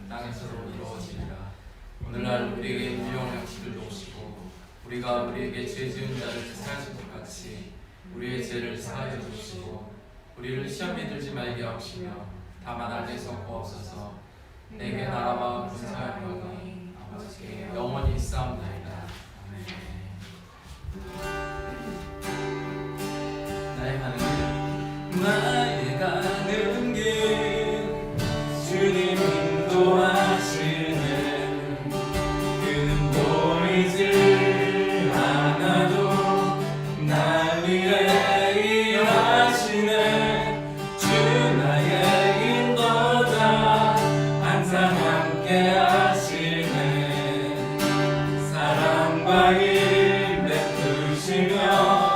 땅에서도 이루어지리라. 오늘날 우리에게 일용할 양식을 주시고 우리가 우리에게 죄 지은 자를 사하신 것 같이 우리의 죄를 사하여 주시고 우리를 시험에 들지 말게 하시며 다만 악에서 구하옵소서. 내게 나라와 군사와 영광이 아버지께 영원히 싸움나이다. 나의 가는 길, 나의 가는 길, 주님 인도하시네. 그는 보이지 않아도 날 위해 일하시네. 주 나의 인도자 항상 함께 하시네. 사랑과 힘 베푸시며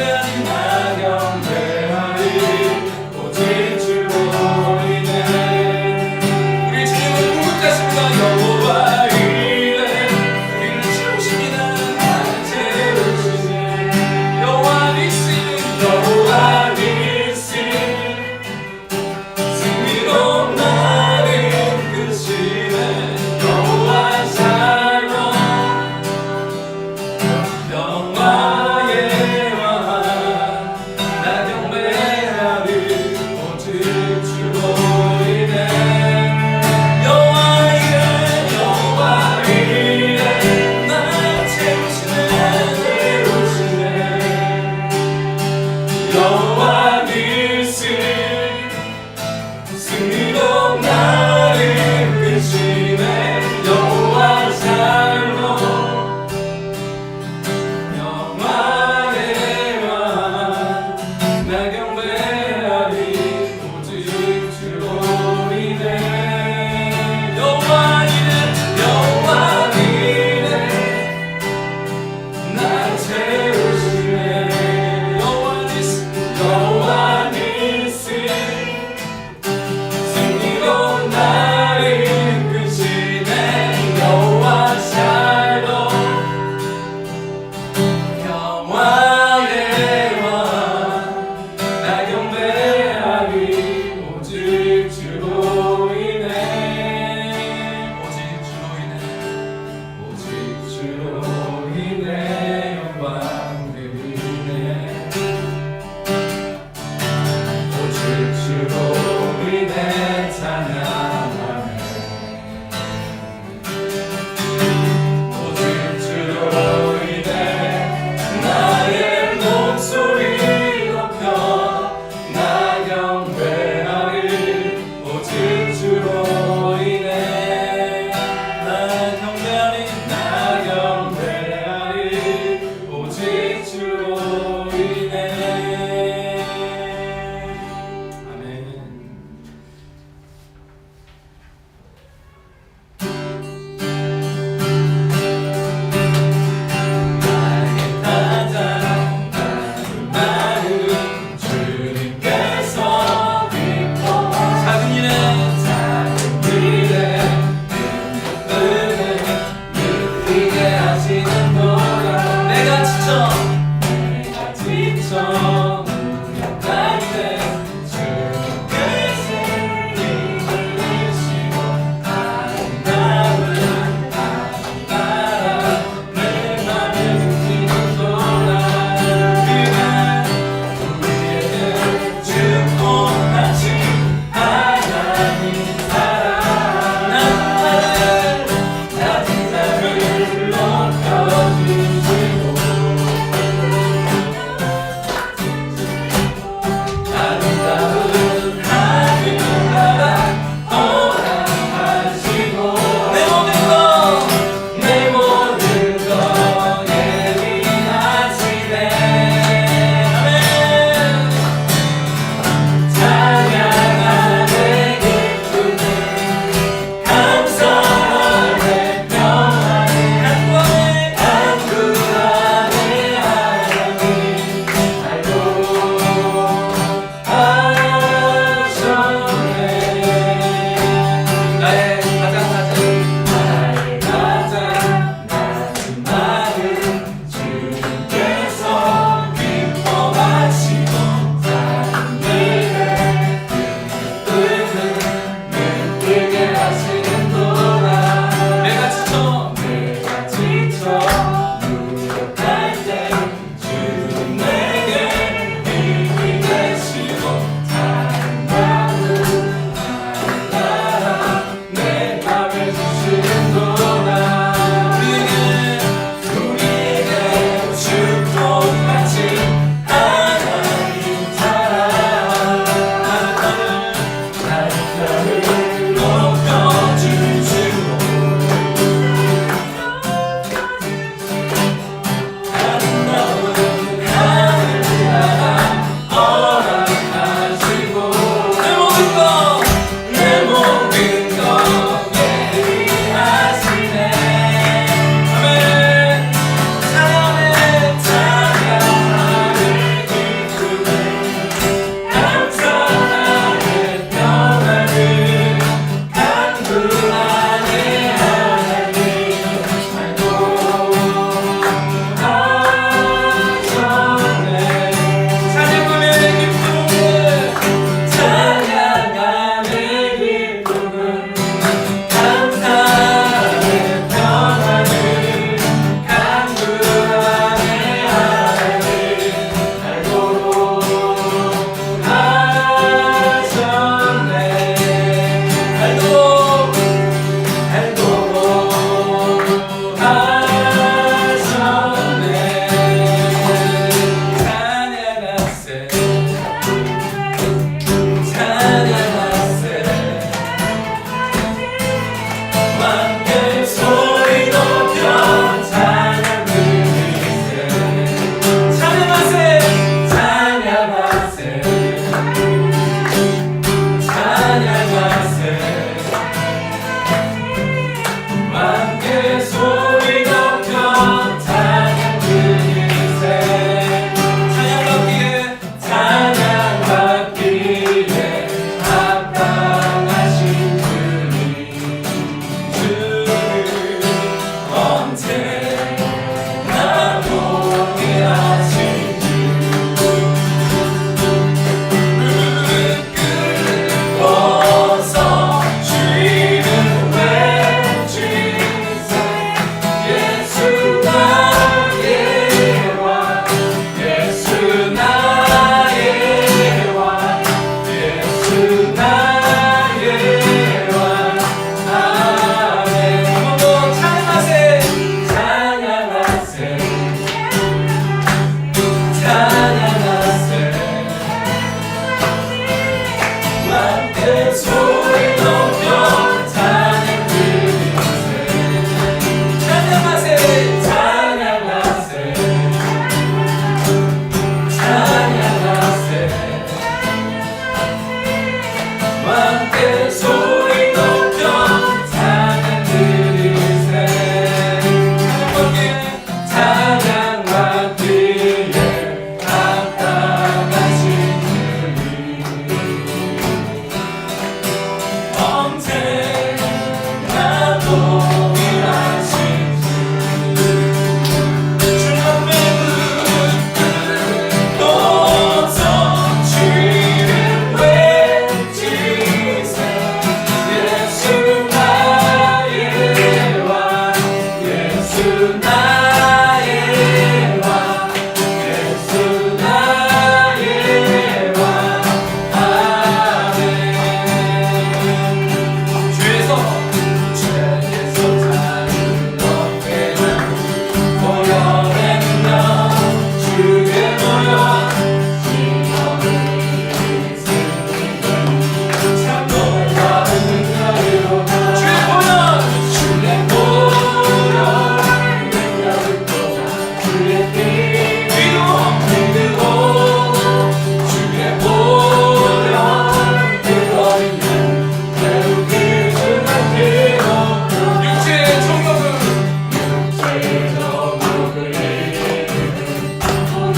나의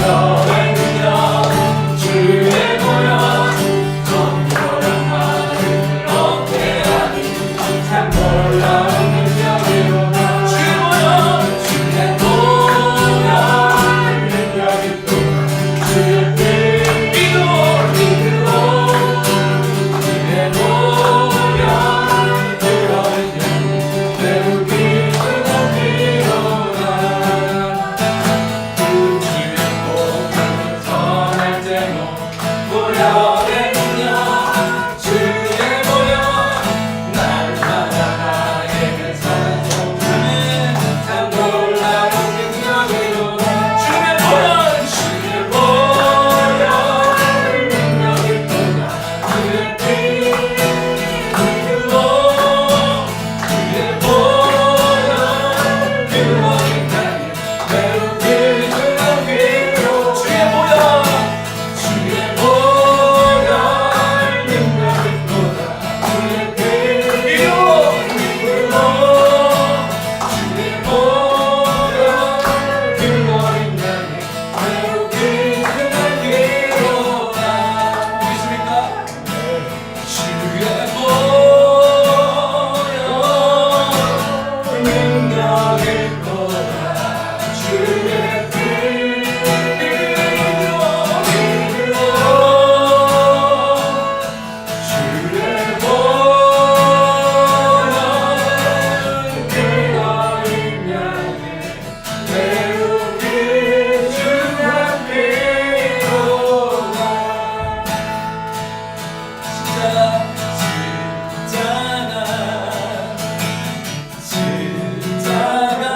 보혈의 능력 주의 보혈 정결한 마음을 얻게 하니 참 놀라운 능력이로다 주의 보혈 주의 보혈 능력이 또 주의 피 믿어 주의 보혈 그런 영 매우 기쁘고 기로다 그 주의 복음을 전할 때로 보혈의 능력 주의 보혈 날마다 나에게 찬송하네 참 놀라운 능력이로다 주의 보혈 주의 보혈 능력이 또다 주의 피 믿고 주의 보혈 그 어린 땅에 매우 기쁘고 기로 주의 보혈 주의 보혈 능력이 또다 주의 피 믿고 주의 보혈 그 어린 땅에 매우 기쁘고 기로다 믿으십니까? 주의 보혈 능력이 또다 주의 피 믿어 주의 보혈 그 어린 양의 매우 귀중한 피로다 십자가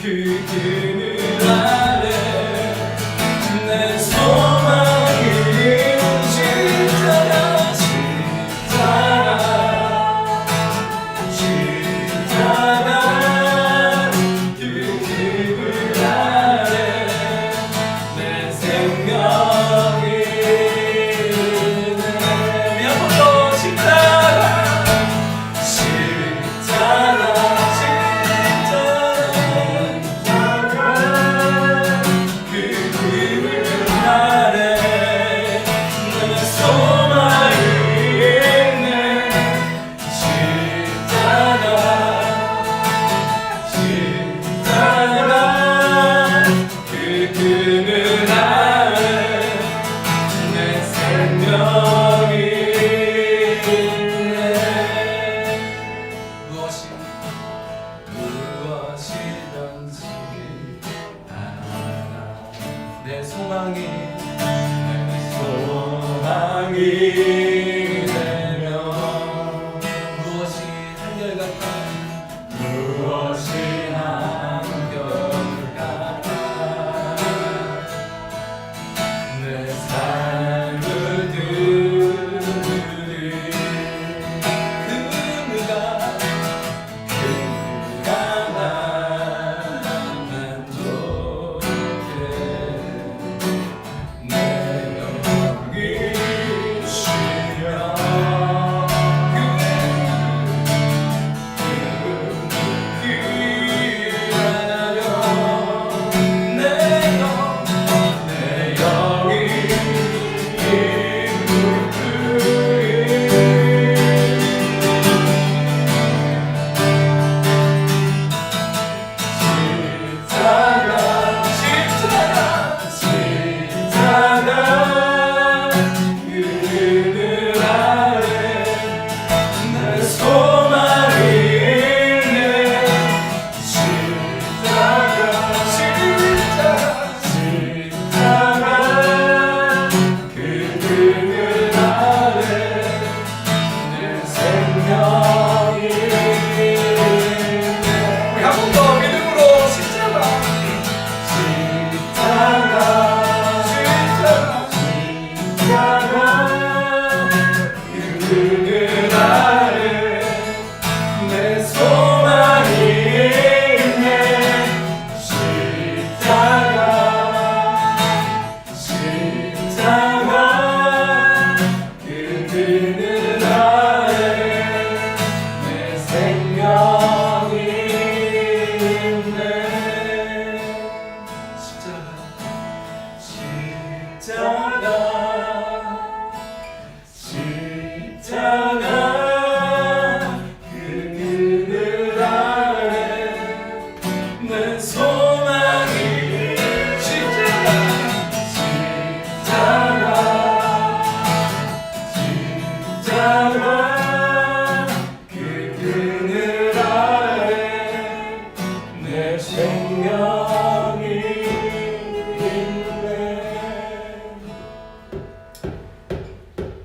그 그늘 아래 내 소망이 십자가 그 그늘 아래 내 생명이 미안부터 십자가 그 그늘 아래 내 소망이 있네 십자가 그 그늘 아래 내 생명이 있네 무엇이든지 하나 내 소망이 되며 무엇이 한결같아 무엇이 한결같아 내 삶을 들으리 그가 나만 만족해 내 영이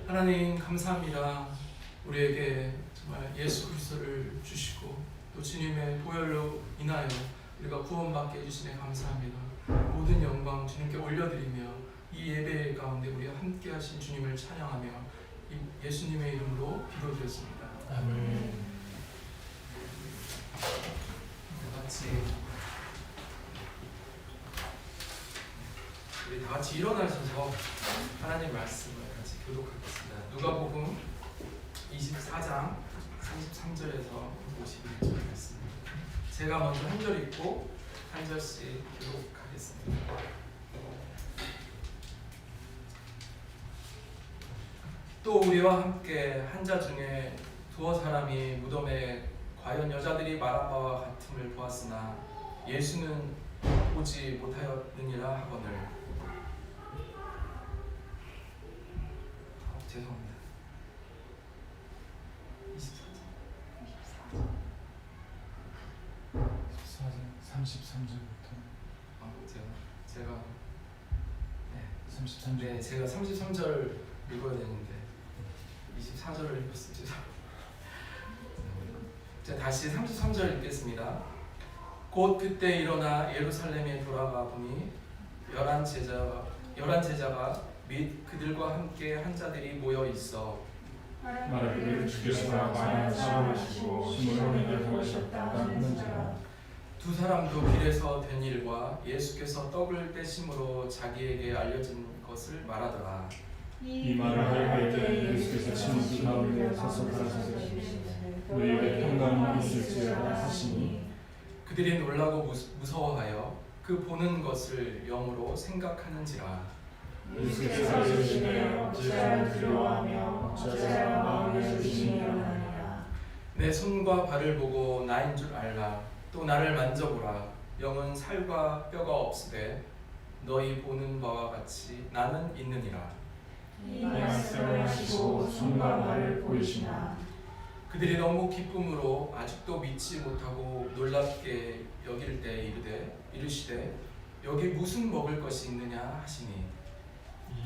하나님 감사합니다. 우리에게 정말 예수 그리스도를 주시고 또 주님의 보혈로 인하여 우리가 구원받게 해주시네 감사합니다. 모든 영광 주님께 올려드리며 이 예배 가운데 우리와 함께 하신 주님을 찬양하며 예수님의 이름으로 기도드렸습니다. 아멘. 우리 다 같이 일어나셔서 하나님 말씀을 같이 교독하겠습니다. 누가복음 24장 33절에서 51절 말씀. 제가 먼저 한 절 읽고 한 절씩 교독하겠습니다. 또 우리와 함께 한 자 중에 두어 사람이 무덤에 과연 여자들이 말한 바와 같음을 보았으나 예수는 보지 못하였느니라 하거늘. 죄송합니다. 24절. 33절부터 제가 33절. 네, 제가 33절 읽어야 되는데 24절을 읽었습니다. 자, 다시 33절 읽겠습니다. 곧 그때 일어나 예루살렘에 돌아가 보니 열한 제자가 및 그들과 함께 한 자들이 모여 있어 말하기를 주께서 많은 사랑하시고 스물을 인하셨다 하는지라. 두 사람도 길에서 된 일과 예수께서 떡을 떼심으로 자기에게 알려진 것을 말하더라. 이 말을 할 때 예수께서 친히 가운데 서서 가라사대 너희에게 평강이 있을지어다 하시니 그들이 놀라고 무서워하여 그 보는 것을 영으로 생각하는지라. 예수께서 이르시되 어찌하여 두려워하며 어찌하여 마음에 의심이 일어나느냐. 내 손과 발을 보고 나인 줄 알라. 또 나를 만져보라. 영은 살과 뼈가 없으되 너희 보는 바와 같이 나는 있느니라. 이 말씀을 하시고 손과 발을 보이시나. 그들이 너무 기쁨으로 아직도 믿지 못하고 놀랍게 여길 때 이르시되 여기 무슨 먹을 것이 있느냐 하시니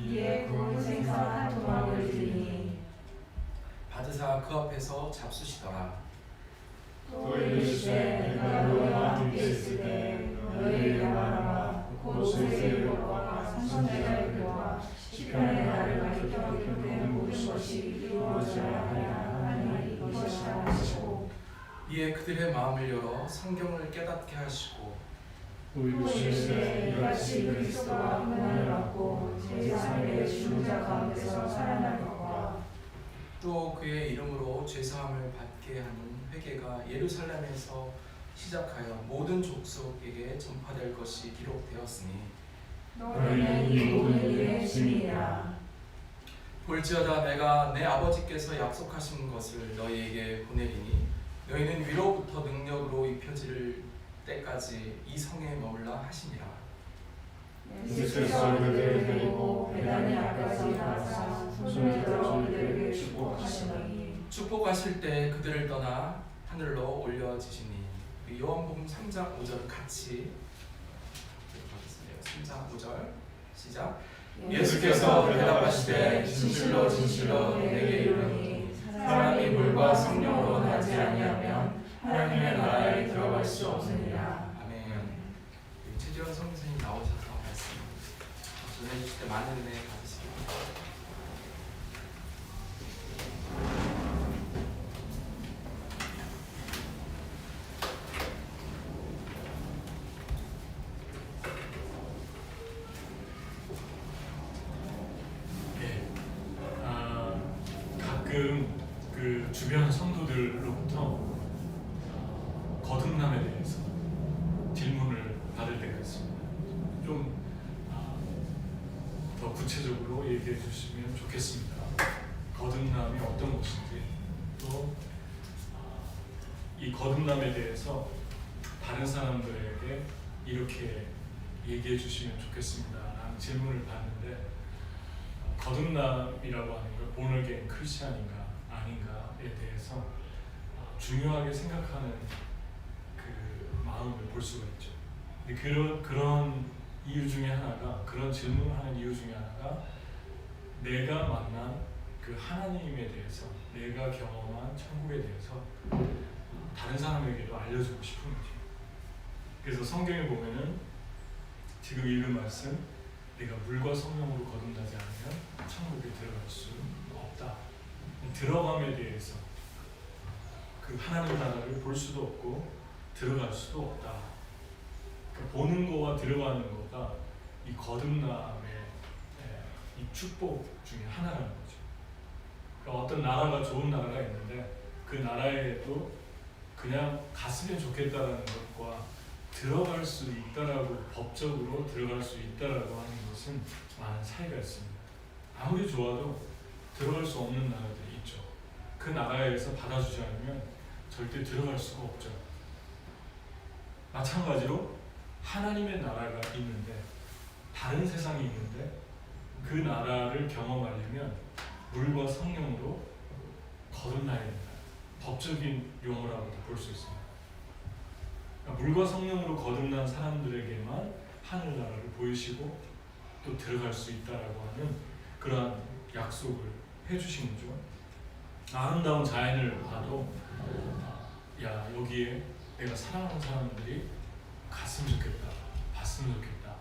이에 구운 생선 한 토막을 드리니 받으사 그 앞에서 잡수시더라. 또 이르시되 내가 너희와 함께 있을 때 너희에게 말하라. 곧 세세의 벽과 선지자의 벽과 시편의 나를 가리켜 된 모든 것이 이루어져야 하리라. 이것이라 하시고 이에 그들의 마음을 열어 성경을 깨닫게 하시고 또 이르시되 이같이 그리스도가 고난을 받고 제3일에 죽은 자 가운데서 살아날 것과 또 그의 이름으로 죄사함을 받게 하는 회개가 예루살렘에서 시작하여 모든 족속에게 전파될 것이 기록되었으니 너희는 이 모든 일의 증인이라. 볼지어다 내가 내 아버지께서 약속하신 것을 너희에게 보내리니 너희는 위로부터 능력으로 입혀질 때까지 이 성에 머물라 하시니라. 예수께서 그들을 데리고 베다니 앞까지 나아가 손을 들어 그들에게 축복하시더니 축복하실 때 그들을 떠나 하늘로 올려지시니. 요한복음 3장 5절 같이 읽어보겠습니다. 3장 5절 시작. 예수께서 대답하시되 진실로 진실로 내게 이르노니 사람이 물과 성령으로 나지 아니하면 하나님의 나라에 들어갈 수 없느니라. 아멘. 최지원 선생님 나오셔서 말씀 전해주실 때 많은 은혜 받으시기 바랍니다. 가끔 그 주변 성도들로부터 거듭남에 대해서 질문을 받을 때가 있습니다. 좀 더 구체적으로 얘기해 주시면 좋겠습니다. 거듭남이 어떤 것인지, 또 이 거듭남에 대해서 다른 사람들에게 이렇게 얘기해 주시면 좋겠습니다 라는 질문을 받는데, 거듭남이라고 하는 걸 본어게인 크리스찬인가 아닌가에 대해서 중요하게 생각하는 그 마음을 볼 수가 있죠. 근데 그런 이유 중에 하나가, 그런 질문을 하는 이유 중에 하나가 내가 만난 그 하나님에 대해서, 내가 경험한 천국에 대해서 다른 사람에게도 알려주고 싶은 거죠. 그래서 성경에 보면은 지금 읽은 말씀, 내가 물과 성령으로 거듭나지 않으면 천국에 들어갈 수 없다. 들어감에 대해서 그 하나님 나라를 볼 수도 없고 들어갈 수도 없다. 그러니까 보는 거와 들어가는 거가 이 거듭남의 이 축복 중에 하나라는 거죠. 그러니까 어떤 나라가 좋은 나라가 있는데 그 나라에도 그냥 갔으면 좋겠다라는 것과 들어갈 수 있다라고, 법적으로 들어갈 수 있다라고 하는 것은 많은 차이가 있습니다. 아무리 좋아도 들어갈 수 없는 나라들이 있죠. 그 나라에서 받아주지 않으면 절대 들어갈 수가 없죠. 마찬가지로 하나님의 나라가 있는데, 다른 세상이 있는데 그 나라를 경험하려면 물과 성령으로 거듭나야 됩니다. 법적인 용어라고도 볼 수 있습니다. 그러니까 물과 성령으로 거듭난 사람들에게만 하늘나라를 보이시고 또 들어갈 수 있다라고 하는 그러한 약속을 해주신 거죠. 아름다운 자연을 봐도 야, 여기에 내가 사랑하는 사람들이 갔으면 좋겠다, 봤으면 좋겠다,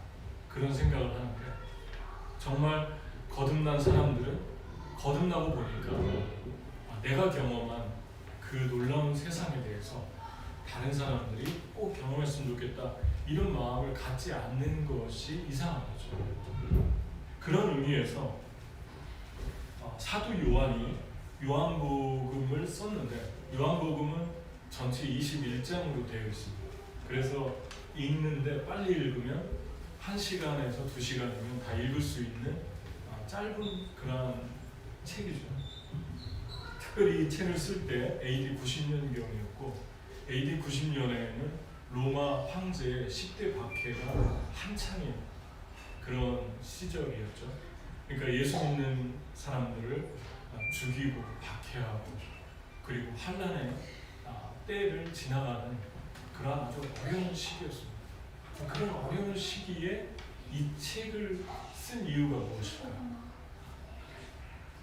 그런 생각을 하는데, 정말 거듭난 사람들은 거듭나고 보니까 내가 경험한 그 놀라운 세상에 대해서 다른 사람들이 꼭 경험했으면 좋겠다, 이런 마음을 갖지 않는 것이 이상한 거죠. 그런 의미에서 사도 요한이 요한복음을 썼는데, 요한복음은 전체 21장으로 되어 있습니다. 그래서 읽는데 빨리 읽으면 1시간에서 2시간이면 다 읽을 수 있는 짧은 그런 책이죠. 특별히 이 책을 쓸 때 AD 90년경이었고, AD 90년에는 로마 황제의 10대 박해가 한창인 그런 시절이었죠. 그러니까 예수 믿는 사람들을 죽이고 박해하고, 그리고 환란의 때를 지나가는 그런 아주 어려운 시기였습니다. 그런 어려운 시기에 이 책을 쓴 이유가 무엇일까요?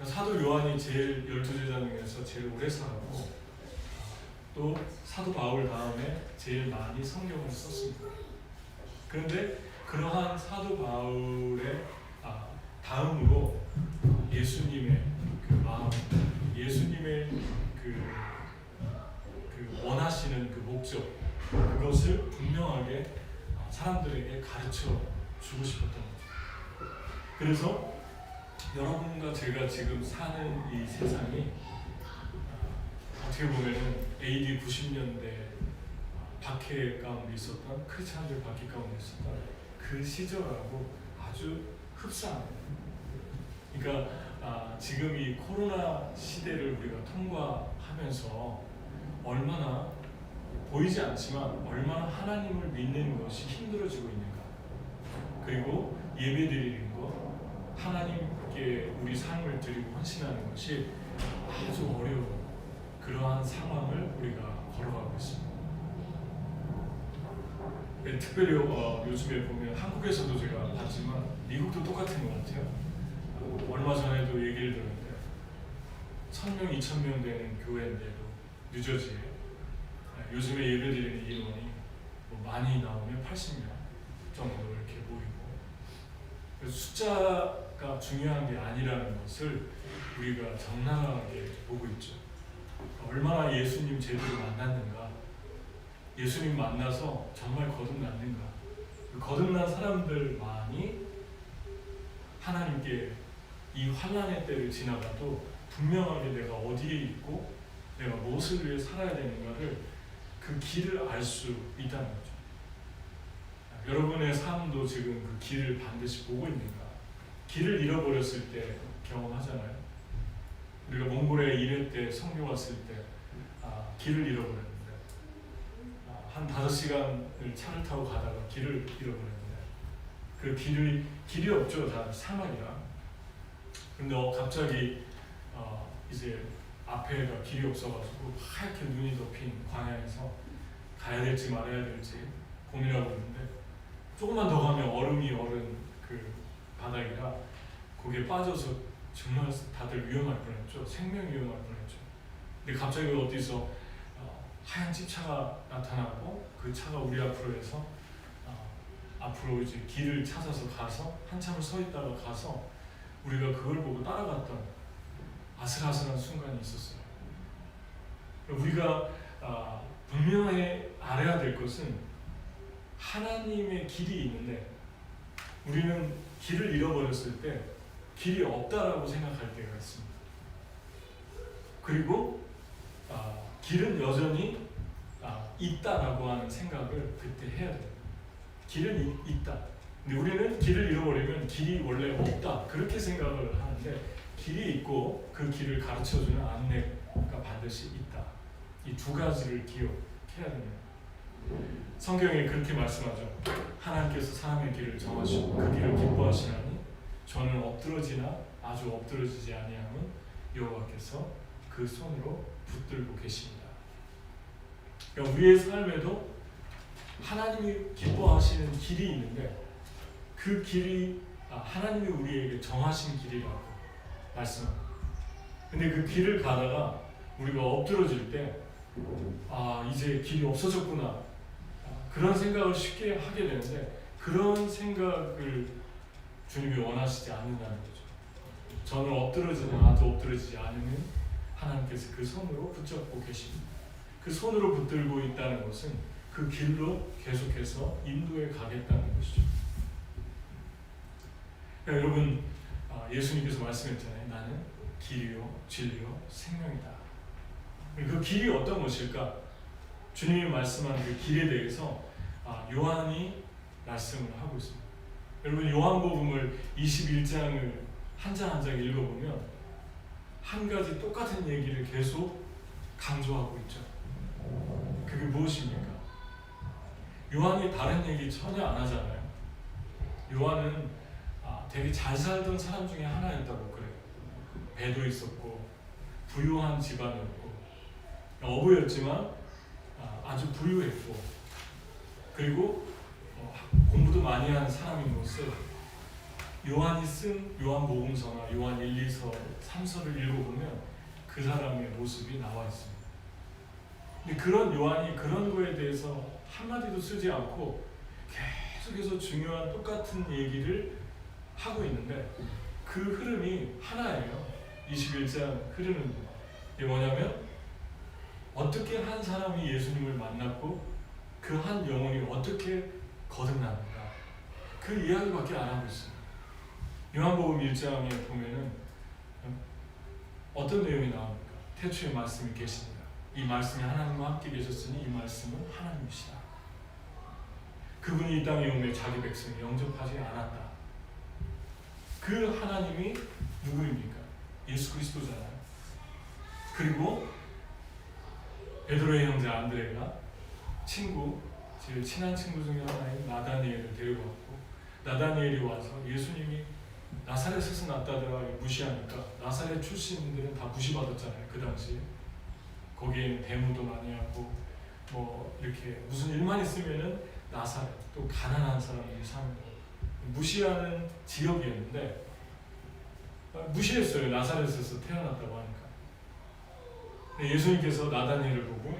사도 요한이 제일 12제자 중에서 제일 오래 살았고, 또 사도 바울 다음에 제일 많이 성경을 썼습니다. 그런데 그러한 사도 바울의 다음으로 예수님의 그 마음, 예수님의 그 원하시는 그 목적, 그것을 분명하게 사람들에게 가르쳐 주고 싶었던 거죠. 그래서 여러분과 제가 지금 사는 이 세상이 어떻게 보면은 AD 90년대 박해 가운데 있었던, 크리스찬들 박해 가운데 있었던 그 시절하고 아주 흡사합니다. 그러니까 지금 이 코로나 시대를 우리가 통과하면서 얼마나 보이지 않지만 얼마나 하나님을 믿는 것이 힘들어지고 있는가, 그리고 예배드리는 것, 하나님께 우리 삶을 드리고 헌신하는 것이 아주 어려운 그러한 상황을 우리가 걸어가고 있습니다. 특별히 요즘에 보면 한국에서도 제가 봤지만 미국도 똑같은 것 같아요. 얼마 전에도 얘기를 들었는데 1000명, 2000명 되는 교회인데도 뉴저지에 요즘에 예배드리는 인원이 많이 나오면 80명 정도 이렇게 모이고, 숫자가 중요한 게 아니라는 것을 우리가 적나라하게 보고 있죠. 얼마나 예수님 제대로 만났는가, 예수님 만나서 정말 거듭났는가, 거듭난 사람들만이 하나님께 이 환난의 때를 지나가도 분명하게 내가 어디에 있고 내가 무엇을 위해 살아야 되는가를, 그 길을 알 수 있다는 거죠. 여러분의 삶도 지금 그 길을 반드시 보고 있는가, 길을 잃어버렸을 때 경험하잖아요. 우리가 몽골에 일할 때 선교 왔을 때 길을 잃어버렸는데 한 5시간을 차를 타고 가다가 길을 잃어버렸는데 그 길이 없죠. 다 사막이라. 근데 갑자기 이제 앞에가 길이 없어가지고 하얗게 눈이 덮인 광야에서 가야 될지 말아야 될지 고민하고 있는데 조금만 더 가면 얼음이 얼은 그 바닥이라 거기에 빠져서 정말 다들 위험할 뻔했죠. 생명 위험할 뻔했죠. 근데 갑자기 어디서 하얀 집차가 나타나고 그 차가 우리 앞으로 해서 앞으로 이제 길을 찾아서 가서 한참을 서 있다가 가서 우리가 그걸 보고 따라갔던 아슬아슬한 순간이 있었어요. 우리가 분명히 알아야 될 것은 하나님의 길이 있는데 우리는 길을 잃어버렸을 때 길이 없다라고 생각할 때가 있습니다. 그리고 길은 여전히 있다라고 하는 생각을 그때 해야 돼요. 길은 있다. 근데 우리는 길을 잃어버리면 길이 원래 없다 그렇게 생각을 하는데 길이 있고 그 길을 가르쳐주는 안내가 반드시 있다. 이 두 가지를 기억해야 됩니다. 성경에 그렇게 말씀하죠. 하나님께서 사람의 길을 정하시고 그 길을 기뻐하시나니 저는 엎드러지나 아주 엎드러지지 아니함은 여호와께서 그 손으로 붙들고 계십니다. 그러니까 우리의 삶에도 하나님이 기뻐하시는 길이 있는데 그 길이 하나님이 우리에게 정하신 길이라고 말씀합니다. 근데 그 길을 가다가 우리가 엎드러질 때 이제 길이 없어졌구나 그런 생각을 쉽게 하게 되는데 그런 생각을 주님이 원하시지 않는다는 거죠. 저는 엎드러지나 아주 엎드러지지 않으면 하나님께서 그 손으로 붙잡고 계십니다. 그 손으로 붙들고 있다는 것은 그 길로 계속해서 인도해 가겠다는 것이죠. 그러니까 여러분 예수님께서 말씀했잖아요. 나는 길이요 진리요 생명이다. 그 길이 어떤 것일까? 주님이 말씀한 그 길에 대해서 요한이 말씀을 하고 있습니다. 여러분 요한복음을 21장을 한 장 한 장 읽어보면 한 가지 똑같은 얘기를 계속 강조하고 있죠. 그게 무엇입니까? 요한이 다른 얘기 전혀 안 하잖아요. 요한은 되게 잘 살던 사람 중에 하나였다고 그래요. 배도 있었고 부유한 집안이었고 어부였지만 아주 부유했고 그리고 공부도 많이 한 사람인 것을 요한이 쓴 요한복음서나 요한 1, 2서, 3서를 읽어보면 그 사람의 모습이 나와 있습니다. 근데 그런 요한이 그런 거에 대해서 한마디도 쓰지 않고 계속해서 중요한 똑같은 얘기를 하고 있는데 그 흐름이 하나예요. 21장 흐르는 게 뭐냐면 어떻게 한 사람이 예수님을 만났고 그 한 영혼이 어떻게 거듭납니까? 그 이야기밖에 안 하고 있습니다. 요한복음 1장에 보면은 어떤 내용이 나옵니까? 태초에 말씀이 계십니다. 이 말씀이 하나님과 함께 계셨으니 이 말씀은 하나님이시다. 그분이 이 땅에 오매 자기 백성을 영접하지 않았다. 그 하나님이 누구입니까? 예수 그리스도잖아요. 그리고 베드로의 형제 안드레가 제일 친한 친구 중에 하나인 나다니엘을 데리고 왔고 나다니엘이 와서 예수님이 나사렛에서 났다더라 무시하니까 나사렛 출신들은 다 무시받았잖아요. 그 당시에 거기에는 대무도 많이 하고 뭐 이렇게 무슨 일만 있으면은 나사렛 또 가난한 사람들이 사는 거 무시하는 지역이었는데 무시했어요. 나사렛에서 태어났다고 하니까. 근데 예수님께서 나다니엘을 보고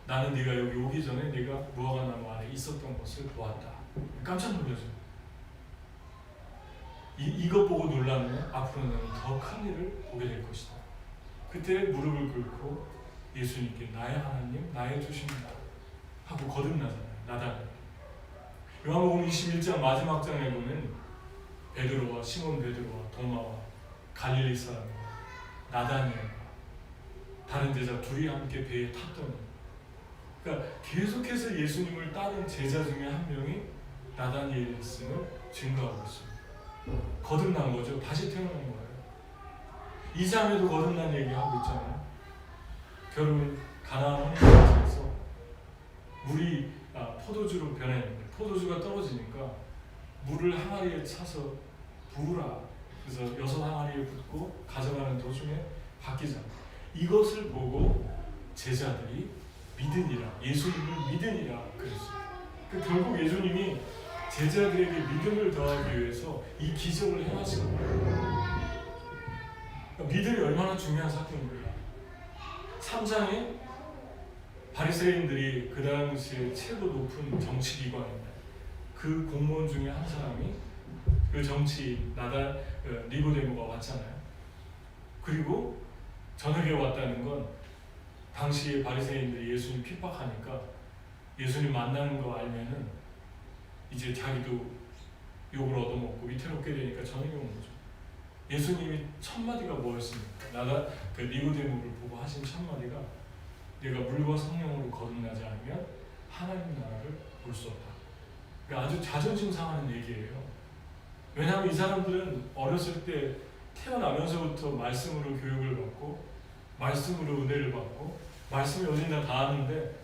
나는 네가 여기 오기 전에 네가 무화과 나무 아래 있었던 것을 보았다. 깜짝 놀라죠. 이것 보고 놀라면 앞으로는 더 큰 일을 보게 될 것이다. 그때 무릎을 꿇고 예수님께 나의 하나님, 나의 주십니다 하고 거듭나잖아요. 나다니엘. 요한복음 21장 마지막 장에 보면 베드로와 시몬 베드로와 도마와 갈릴리 사람과 나다니엘과 다른 제자 둘이 함께 배에 탔더니 그러니까 계속해서 예수님을 따른 제자 중에 한 명이 나다니엘이었음을 증거하고 있습니다. 거듭난 거죠. 다시 태어난 거예요. 이사야도 거듭난 얘기하고 있잖아요. 결국 가나안 혼인잔치에서 물이 포도주로 변했는데 포도주가 떨어지니까 물을 항아리에 차서 부으라. 그래서 6 항아리에 붓고 가져가는 도중에 바뀌잖아요. 이것을 보고 제자들이 믿으니라, 예수님을 믿으니라 그랬어요. 결국 예수님이 제자들에게 믿음을 더하기 위해서 이 기적을 행하신 거예요. 믿음이 얼마나 중요한 사건입니다. 3장에 바리새인들이 그 당시에 최고 높은 정치기관인데 그 공무원 중에 한 사람이 그 정치인 니고데모가 왔잖아요. 그리고 저녁에 왔다는 건 당시에 바리새인들이 예수님 핍박하니까 예수님 만나는 거 알면은 이제 자기도 욕을 얻어먹고 위태롭게 되니까 저녁에 온 거죠. 예수님이 첫 마디가 뭐였습니까? 그 니고데모를 보고 하신 첫 마디가 내가 물과 성령으로 거듭나지 않으면 하나님 나라를 볼 수 없다. 그러니까 아주 자존심 상하는 얘기예요. 왜냐하면 이 사람들은 어렸을 때 태어나면서부터 말씀으로 교육을 받고 말씀으로 은혜를 받고 말씀이 어딘가 다 아는데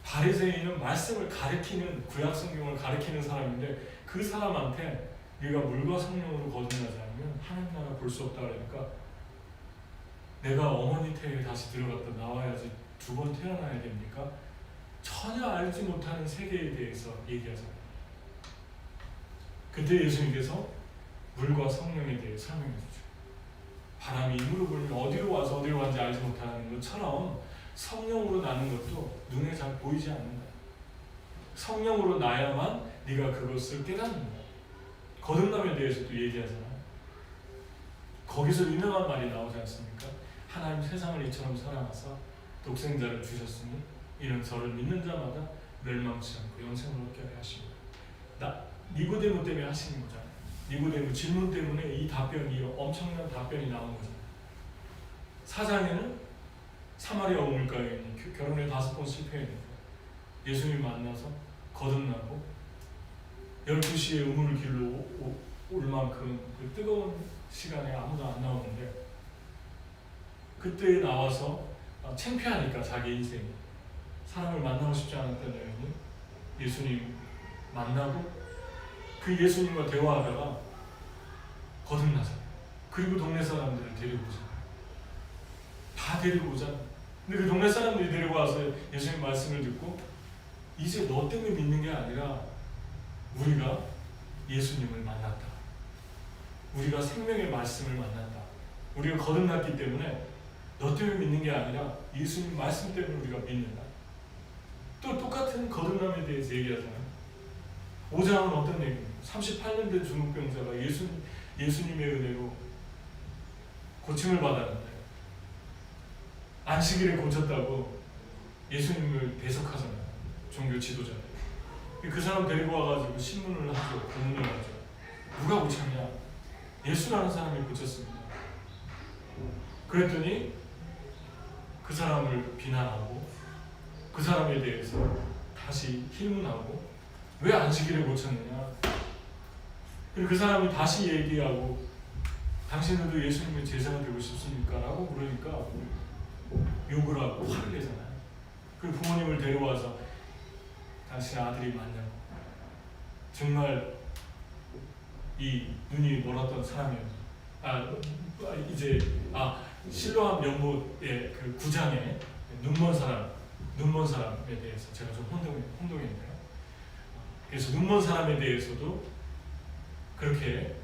바리새인은 말씀을 가르치는 구약 성경을 가르치는 사람인데 그 사람한테 네가 물과 성령으로 거듭나지 않으면 하나님 나라 볼 수 없다 그러니까 내가 어머니 태에 다시 들어갔다 나와야지 2번 태어나야 됩니까? 전혀 알지 못하는 세계에 대해서 얘기하잖아요. 그때 예수님께서 물과 성령에 대해 설명해 주죠. 바람이 힘으로 불면 어디로 와서 어디로 간지 알지 못하는 것처럼 성령으로 나는 것도 눈에 잘 보이지 않는다. 성령으로 나야만 네가 그것을 깨닫는다. 거듭남에 대해서도 얘기하잖아요. 거기서 유명한 말이 나오지 않습니까? 하나님 세상을 이처럼 사랑하사 독생자를 주셨으니 이는 저를 믿는 자마다 멸망치 않고 영생을 얻게 하려 하십니다. 니고데모 때문에 하시는 거잖아요. 니고데모 질문 때문에 이 엄청난 답변이 나온 거잖아요. 4장에는 사마리아 우물가에 결혼에 5번 실패했는데 예수님 만나서 거듭나고 12시에 우물 길로 올 만큼 그 뜨거운 시간에 아무도 안 나오는데 그때 나와서 창피하니까 자기 인생이 사람을 만나고 싶지 않았던 여인이 예수님 만나고 그 예수님과 대화하다가 거듭나잖아요. 그리고 동네 사람들을 데리고 오잖아요. 다 데리고 오잖아요. 근데 그 동네 사람들이 데리고 와서 예수님 말씀을 듣고 이제 너 때문에 믿는 게 아니라 우리가 예수님을 만났다. 우리가 생명의 말씀을 만났다. 우리가 거듭났기 때문에 너 때문에 믿는 게 아니라 예수님 말씀 때문에 우리가 믿는다. 또 똑같은 거듭남에 대해서 얘기하잖아요. 5장은 어떤 얘기입니까? 38년 된 중풍병자가 예수님의 은혜로 고침을 받았는데 안식일에 고쳤다고 예수님을 배석하잖아요. 종교 지도자들. 그 사람 데리고 와가지고 신문을 하죠. 공문을 하죠. 누가 고쳤냐? 예수라는 사람이 고쳤습니다. 그랬더니 그 사람을 비난하고 그 사람에 대해서 다시 힐문하고 왜 안식일에 고쳤느냐? 그리고 그 사람이 다시 얘기하고 당신들도 예수님의 제자가 되고 싶습니까? 라고 물으니까 욕을 하고 화를 내잖아요. 그리고 부모님을 데려와서 당신 아들이 맞냐고 정말 이 눈이 멀었던 사람이었죠. 실로암 연못의 그 9장에 눈먼 사람에 대해서 제가 좀 혼동했네요. 그래서 눈먼 사람에 대해서도 그렇게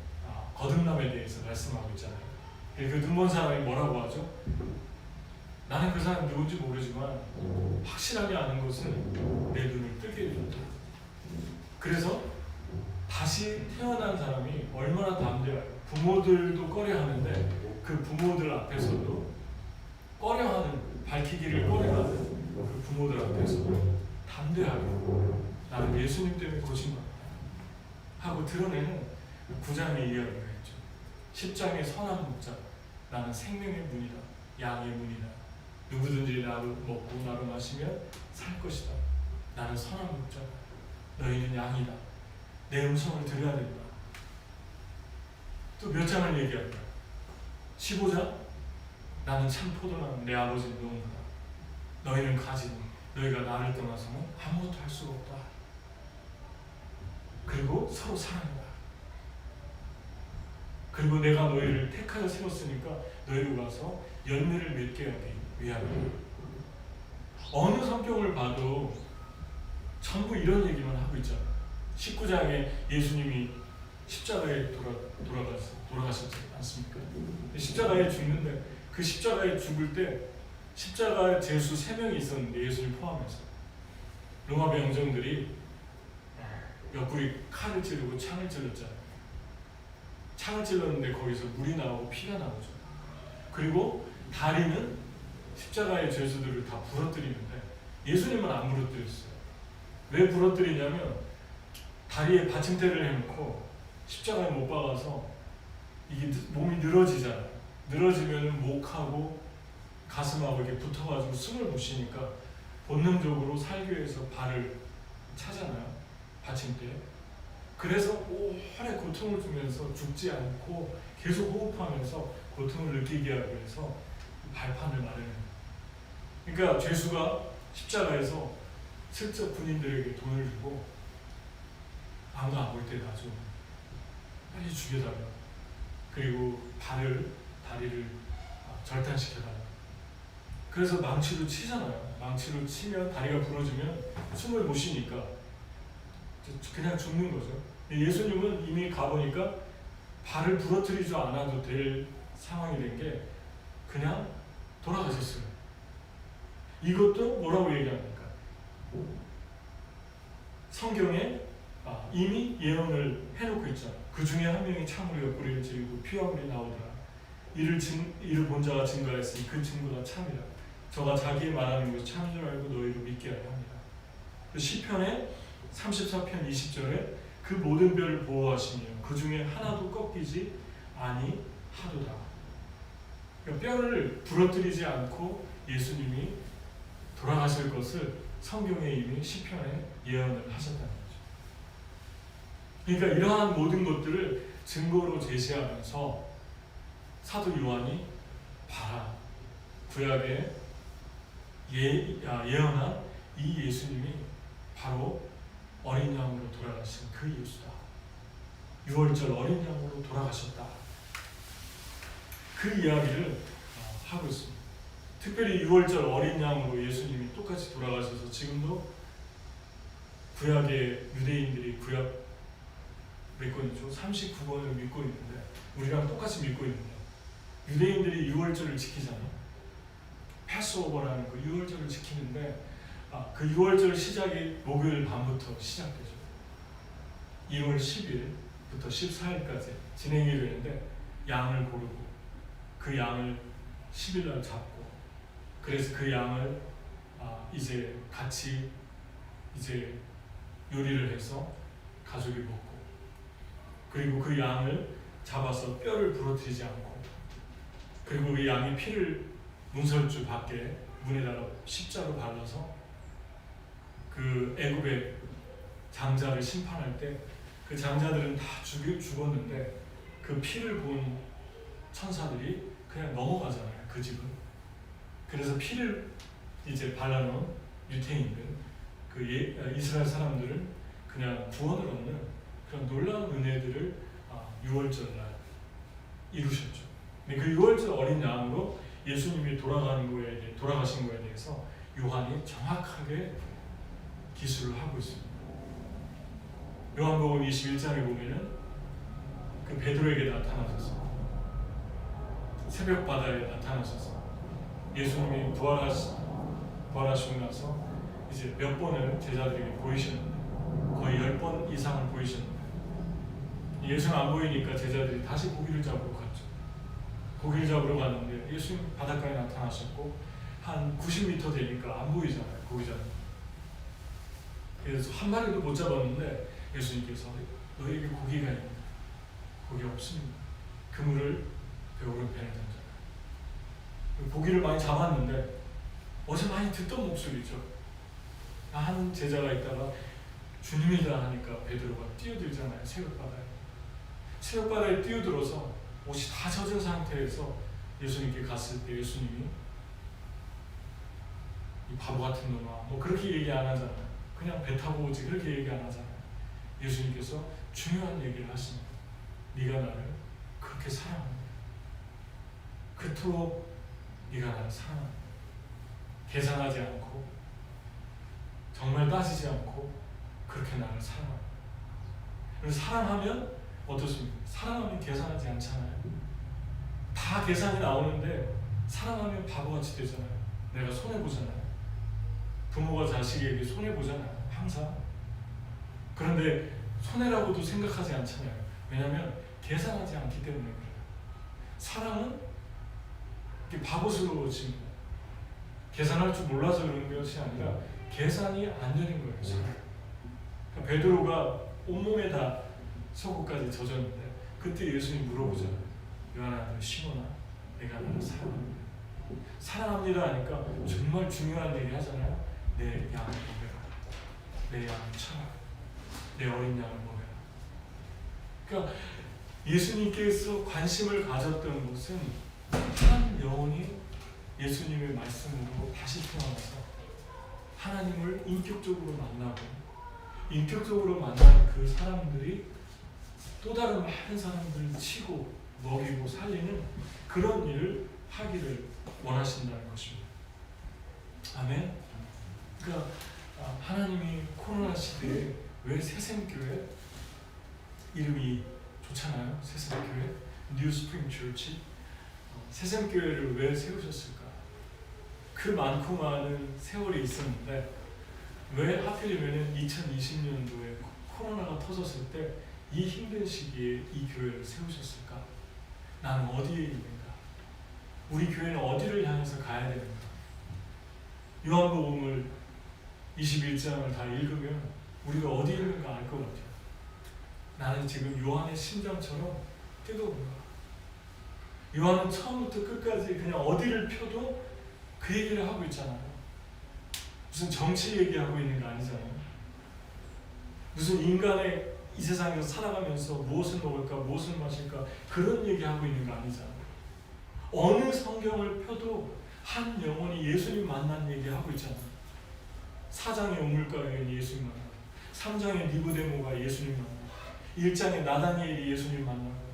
거듭남에 대해서 말씀하고 있잖아요. 그 눈먼 사람이 뭐라고 하죠? 나는 그 사람이 누군지 모르지만 확실하게 아는 것은 내 눈을 뜨게 해준다. 그래서 다시 태어난 사람이 얼마나 담대해요. 부모들도 꺼려하는데 그 부모들 앞에서도 밝히기를 꺼려하는 그 부모들 앞에서도 담대하게 나는 예수님 때문에 고침받았다 하고 드러내는 9장의 이야기가 있죠. 10장의 선한 목자 나는 생명의 문이다. 양의 문이다. 누구든지 나를 먹고 나를 마시면 살 것이다. 나는 선한 목자다. 너희는 양이다. 내 음성을 들어야 된다. 또 몇 장을 얘기할까요? 15장? 나는 참 포도나무 내 아버지는 농부다. 너희는 가지니 너희가 나를 떠나서는 아무것도 할 수가 없다. 그리고 서로 사랑해라. 그리고 내가 너희를 택하여 세웠으니까 너희로 가서 열매를 맺게 하기 위함이다. 어느 성경을 봐도 전부 이런 얘기만 하고 있잖아요. 19장에 예수님이 십자가에 돌아가셨지 않습니까? 십자가에 죽는데 그 십자가에 죽을 때 십자가에 죄수 3명이 있었는데 예수님 포함해서 로마 병정들이 옆구리 칼을 찌르고 창을 찔렀잖아요. 창을 찔렀는데 거기서 물이 나오고 피가 나오죠. 그리고 다리는 십자가의 죄수들을 다 부러뜨리는데 예수님은 안 부러뜨렸어요. 왜 부러뜨리냐면 다리에 받침대를 해놓고 십자가에 못 박아서 이게 몸이 늘어지잖아요. 늘어지면 목하고 가슴하고 이렇게 붙어가지고 숨을 못 쉬니까 본능적으로 살기 위해서 발을 차잖아요. 받침대. 그래서 오래 고통을 주면서 죽지 않고 계속 호흡하면서 고통을 느끼게 하기 위해서 발판을 마련해요. 그러니까 죄수가 십자가에서 슬쩍 군인들에게 돈을 주고 아무도 안 볼 때 놔줘. 빨리 죽여달라. 그리고 다리를 절단시켜달라. 그래서 망치로 치잖아요. 망치로 치면 다리가 부러지면 숨을 못 쉬니까 그냥 죽는 거죠. 예수님은 이미 가보니까 발을 부러뜨리지 않아도 될 상황이 된 게 그냥 돌아가셨어요. 이것도 뭐라고 얘기합니까? 성경에 이미 예언을 해놓고 있잖아요. 그 중에 한 명이 참으로 옆구리를 찌르고 피와 물이 나오더라. 이를 본 자가 증거했으니 그 증거가 참이라. 저가 자기의 말하는 것이 참인 줄 알고 너희로 믿게 하려 합니다. 시편의 34편 20절에 그 모든 뼈를 보호하시며 그 중에 하나도 꺾이지 아니하도다. 그러니까 뼈를 부러뜨리지 않고 예수님이 돌아가실 것을 성경에 이미 시편에 예언을 하셨다는 거죠. 그러니까 이러한 모든 것들을 증거로 제시하면서 사도 요한이 봐라, 구약에 예언한 이 예수님이 바로 어린 양으로 돌아가신 그 예수다. 6월절 어린 양으로 돌아가셨다. 그 이야기를 하고 있습니다. 특별히 6월절 어린 양으로 예수님이 똑같이 돌아가셔서 지금도 구약의 유대인들이 구약 몇 권이죠? 39권을 믿고 있는데 우리랑 똑같이 믿고 있는데 유대인들이 6월절을 지키잖아요. 패스오버라는 그 6월절을 지키는데 그 6월절 시작이 목요일 밤부터 시작되죠. 1월 10일부터 14일까지 진행이 되는데 양을 고르고 그 양을 10일날 잡고 그래서 그 양을 이제 같이 이제 요리를 해서 가족이 먹고 그리고 그 양을 잡아서 뼈를 부러뜨리지 않고 그리고 그 양의 피를 문설주 밖에 문에다가 십자로 발라서 그 애굽의 장자를 심판할 때 그 장자들은 다 죽었는데 그 피를 본 천사들이 그냥 넘어가잖아요. 그 집은. 그래서 피를 이제 발라놓은 유태인들, 그 이스라엘 사람들은 그냥 구원을 얻는 그런 놀라운 은혜들을 6월절 날 이루셨죠. 근데 그 6월절 어린 양으로 예수님이 돌아가신 거에 대해서 요한이 정확하게 기술을 하고 있습니다. 요한복음 21장에 보면은 그 베드로에게 나타나셔서 새벽 바다에 나타나셔서 예수님이 부활하시고 나서 이제 몇 번을 제자들에게 보이셨는데 거의 10번 이상을 보이셨는데 예수는 안 보이니까 제자들이 다시 고기를 잡으러 갔죠. 고기를 잡으러 갔는데 예수님 바닷가에 나타나셨고 한 90m 되니까 안 보이잖아요. 고기 잡는. 그래서 한 마리도 못 잡았는데 예수님께서 너에게 고기가 있는데 고기 없습니다. 그물을 그 오른편에 던져라. 고기를 많이 잡았는데 어제 많이 듣던 목소리죠. 한 제자가 있다가 주님이다 하니까 베드로가 뛰어들잖아요. 새벽바다에. 새벽바다에 뛰어들어서 옷이 다 젖은 상태에서 예수님께 갔을 때 예수님이 이 바보 같은 놈아 뭐 그렇게 얘기 안 하잖아요. 그냥 배 타고 오지 그렇게 얘기 안 하잖아요. 예수님께서 중요한 얘기를 하십니다. 네가 나를 그렇게 사랑한다. 그토록 네가 나를 사랑한다. 계산하지 않고 정말 따지지 않고 그렇게 나를 사랑한다. 그래서 사랑하면 어떻습니까? 사랑하면 계산하지 않잖아요. 다 계산이 나오는데 사랑하면 바보같이 되잖아요. 내가 손해보잖아요. 부모가 자식에게 손해보잖아요. 항상. 그런데 손해라고도 생각하지 않잖아요. 왜냐하면 계산하지 않기 때문에 그래요. 사랑은 이렇게 바보스러워집니다. 계산할 줄 몰라서 그런 것이 아니라 계산이 안 되는 거예요. 그러니까 베드로가 온몸에 다 속옷까지 젖었는데 그때 예수님 물어보잖아요. 요한아 너 시몬아 내가 너를 사랑합니다. 사랑합니다 하니까 정말 중요한 얘기 하잖아요. 내 양을 먹여라. 내 양을 쳐라. 내 어린 양을 먹여라. 그러니까 예수님께서 관심을 가졌던 것은 한 영혼이 예수님의 말씀으로 다시 태어나서 하나님을 인격적으로 만나고 인격적으로 만난 그 사람들이 또 다른 많은 사람들을 치고 먹이고 살리는 그런 일을 하기를 원하신다는 것입니다. 아멘. 그러니까 하나님이 코로나 시대에 왜 새샘교회 이름이 좋잖아요. 새샘교회 뉴 스프링 처치 새샘교회를 왜 세우셨을까? 그 많고 많은 세월이 있었는데 왜 하필이면 2020년도에 코로나가 터졌을 때 이 힘든 시기에 이 교회를 세우셨을까? 나는 어디에 있는가? 우리 교회는 어디를 향해서 가야 되는가? 요한복음을 21장을 다 읽으면 우리가 어디 있는가 알 것 같아요. 나는 지금 요한의 심장처럼 뜨거운가? 요한은 처음부터 끝까지 그냥 어디를 펴도 그 얘기를 하고 있잖아요. 무슨 정치 얘기하고 있는 거 아니잖아요. 무슨 인간의 이 세상에서 살아가면서 무엇을 먹을까, 무엇을 마실까 그런 얘기하고 있는 거 아니잖아요. 어느 성경을 펴도 한 영혼이 예수님 만난 얘기하고 있잖아요. 4장의 우물가에 예수님 만나고 3장의 니고데모가 예수님 만나고 1장의 나다니엘이 예수님 만나고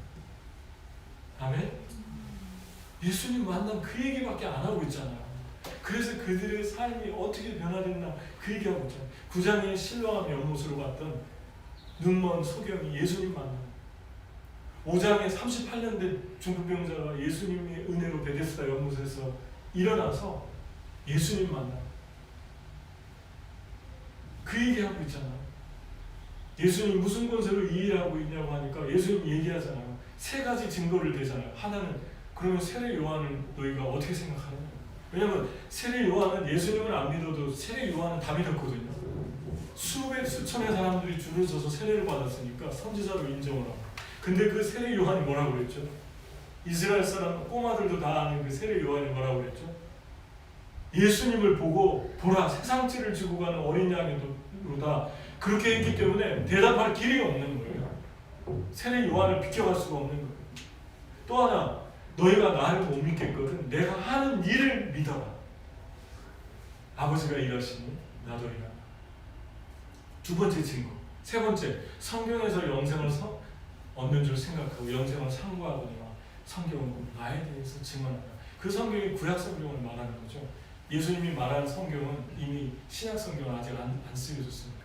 아멘? 예수님 만난 그 얘기밖에 안 하고 있잖아요. 그래서 그들의 삶이 어떻게 변화됐나 그 얘기하고 있잖아요. 9장의 신령한 연못으로 갔던 눈먼 소경이 예수님 만나고 5장에 38년 된 중풍병자가 예수님의 은혜로 베데스다 연못에서 일어나서 예수님 만나고 그 얘기하고 있잖아요. 예수님 무슨 권세로 이 일하고 있냐고 하니까 예수님 얘기하잖아요. 세 가지 증거를 대잖아요. 하나는 그러면 세례 요한을 너희가 어떻게 생각하느냐? 왜냐하면 세례 요한은 예수님을 안 믿어도 세례 요한은 다 믿었거든요. 수백 수천의 사람들이 줄을 서서 세례를 받았으니까 선지자로 인정을 하고. 근데 그 세례 요한이 뭐라고 그랬죠? 이스라엘 사람 꼬마들도 다 아는 그 세례 요한이 뭐라고 그랬죠? 예수님을 보고 보라 세상죄를 지고 가는 어린 양이로다. 그렇게 했기 때문에 대답할 길이 없는 거예요. 세례 요한을 비켜갈 수가 없는 거예요. 또 하나 너희가 나를 못 믿겠거든. 내가 하는 일을 믿어라. 아버지가 일하시니 나도 일하라. 두 번째 증거. 세 번째, 성경에서 영생을 얻는 줄 생각하고 영생을 상고하거니와 성경은 나에 대해서 증언한다. 그 성경이 구약 성경을 말하는 거죠. 예수님이 말한 성경은 이미 신약 성경은 아직 안 쓰여졌으니까.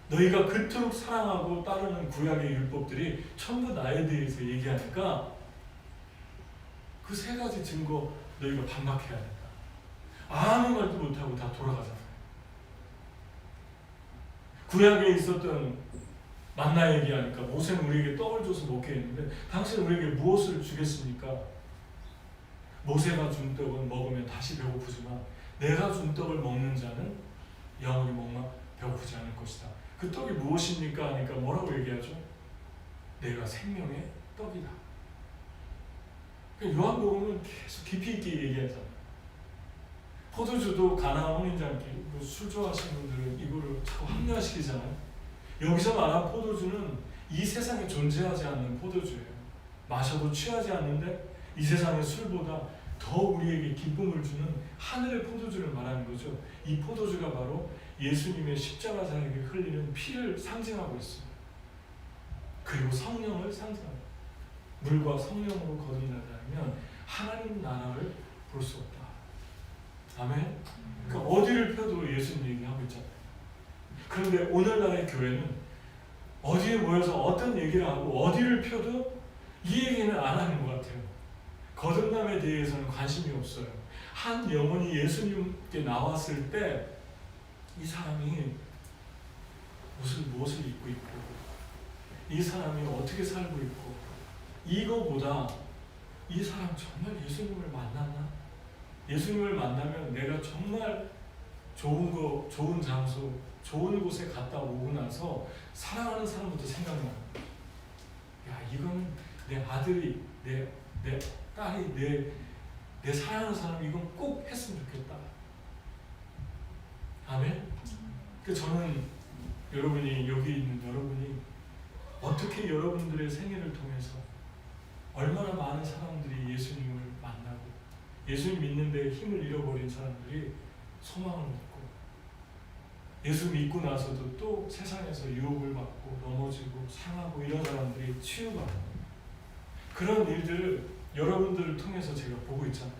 너희가 그토록 사랑하고 따르는 구약의 율법들이 전부 나에 대해서 얘기하니까 그 세 가지 증거 너희가 반박해야 된다. 아무 말도 못하고 다 돌아가잖아요. 구약에 있었던 만나 얘기하니까 모세는 우리에게 떡을 줘서 먹게 했는데 당신은 우리에게 무엇을 주겠습니까? 모세가 준 떡은 먹으면 다시 배고프지만 내가 준 떡을 먹는 자는 영원히 배고프지 않을 것이다. 그 떡이 무엇입니까? 하니까 뭐라고 얘기하죠? 내가 생명의 떡이다. 요한복음은 계속 깊이 있게 얘기하잖아요. 포도주도 가나안 혼인잔치, 술 좋아하시는 분들은 이거를 자꾸 합리화시키잖아요. 여기서 말한 포도주는 이 세상에 존재하지 않는 포도주예요. 마셔도 취하지 않는데 이 세상의 술보다 더 우리에게 기쁨을 주는 하늘의 포도주를 말하는 거죠. 이 포도주가 바로 예수님의 십자가상에 흘리는 피를 상징하고 있어요. 그리고 성령을 상징합니다. 물과 성령으로 거듭나지 않으면 하나님 나라를 볼 수 없다. 아멘. 그러니까 어디를 펴도 예수님 얘기하고 있잖아요. 그런데 오늘날의 교회는 어디에 모여서 어떤 얘기를 하고 어디를 펴도 이 얘기는 안 하는 것 같아요. 거듭남에 대해서는 관심이 없어요. 한 영혼이 예수님께 나왔을 때 이 사람이 무엇을 입고 있고 이 사람이 어떻게 살고 있고 이거보다 이 사람 정말 예수님을 만났나? 예수님을 만나면 내가 정말 좋은 장소, 좋은 곳에 갔다 오고 나서 사랑하는 사람부터 생각나. 야, 이거는 내 아들이, 내 딸이, 내 사랑하는 사람 이건 꼭 했으면 좋겠다. 아멘? 저는 여러분이, 여기 있는 여러분이 어떻게 여러분들의 생애를 통해서 얼마나 많은 사람들이 예수님을 만나고 예수님 믿는 데 힘을 잃어버린 사람들이 소망을 얻고 예수 믿고 나서도 또 세상에서 유혹을 받고 넘어지고 상하고 이런 사람들이 치유받고 그런 일들을 여러분들을 통해서 제가 보고 있잖아요.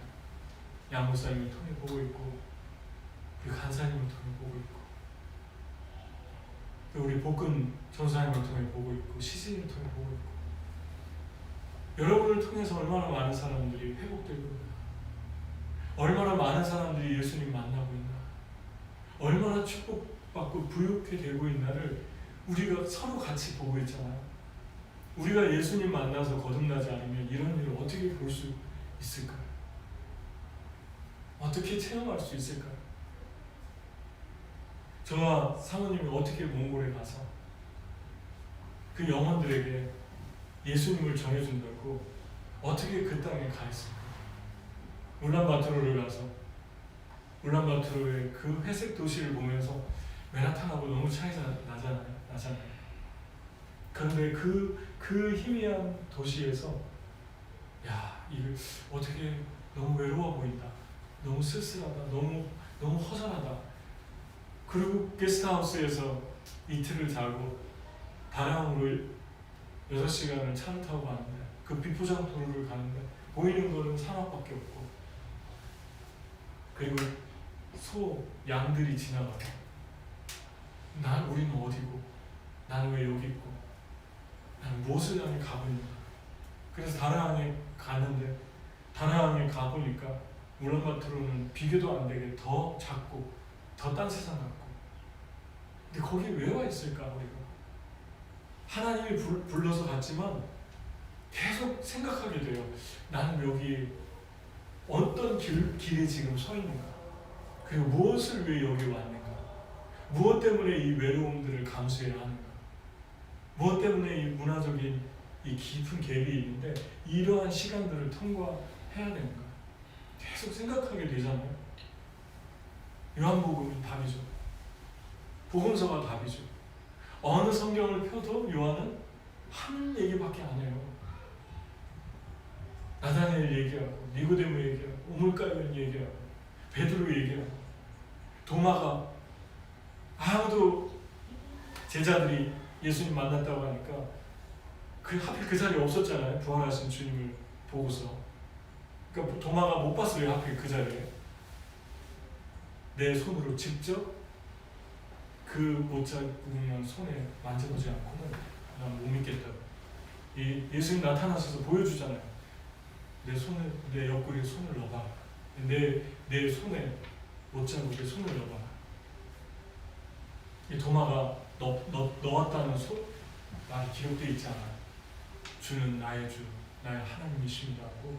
양 목사님을 통해 보고 있고 그 간사님을 통해 보고 있고 또 우리 복근 전사님을 통해 보고 있고 시신을 통해 보고 있고 여러분을 통해서 얼마나 많은 사람들이 회복되고 있나, 얼마나 많은 사람들이 예수님 만나고 있나, 얼마나 축복받고 부유하게 되고 있나를 우리가 서로 같이 보고 있잖아요. 우리가 예수님 만나서 거듭나지 않으면 이런 일을 어떻게 볼 수 있을까요? 어떻게 체험할 수 있을까요? 저와 사모님이 어떻게 몽골에 가서 그 영혼들에게 예수님을 전해준다고 어떻게 그 땅에 가 있을까요? 울란바토르를 가서 울란바토르의 그 회색 도시를 보면서 메라탄하고 너무 차이가 나잖아요. 그런데 그 희미한 도시에서 야, 이거 어떻게 너무 외로워 보인다. 너무 쓸쓸하다. 너무 허전하다. 그리고 게스트하우스에서 이틀을 자고 다낭으로 6시간을 차를 타고 가는데 그 비포장 도로를 가는데 보이는 거는 사막밖에 없고 그리고 소, 양들이 지나가고 우리는 어디고 나는 왜 여기 있고 나는 무엇을 향해 가고 있는가. 그래서 다낭에 갔는데 다낭에 가보니까 울란바토르는 비교도 안 되게 더 작고 더 딴 세상 같고 근데 거기 왜 와 있을까 우리가. 하나님이 불러서 갔지만 계속 생각하게 돼요. 나는 여기 어떤 길에 지금 서 있는가. 그리고 무엇을 왜 여기 왔는가. 무엇 때문에 이 외로움들을 감수해야 하는가. 무엇 때문에 이 문화적인 이 깊은 갭이 있는데 이러한 시간들을 통과해야 되는가. 계속 생각하게 되잖아요. 요한복음이 답이죠. 복음서가 답이죠. 어느 성경을 펴도 요한은 한 얘기밖에 안 해요. 나다니엘 얘기하고 니고데모 얘기하고 우물가요인 얘기하고 베드로 얘기하고 도마가 아무도 제자들이 예수님 만났다고 하니까 하필 그 자리에 없었잖아요. 부활하신 주님을 보고서. 그러니까 도마가 못 봤어요. 하필 그 자리에. 내 손으로 직접 그 못자국만 손에 만져보지 않고는 난 못 믿겠다고. 예수님 나타나셔서 보여주잖아요. 내 옆구리에 손을 넣어봐. 내 손에 못자국에 손을 넣어봐. 이 도마가 넣었다는 말이 기록되어 있지 않아요. 주는 나의 주, 나의 하나님이십니다 하고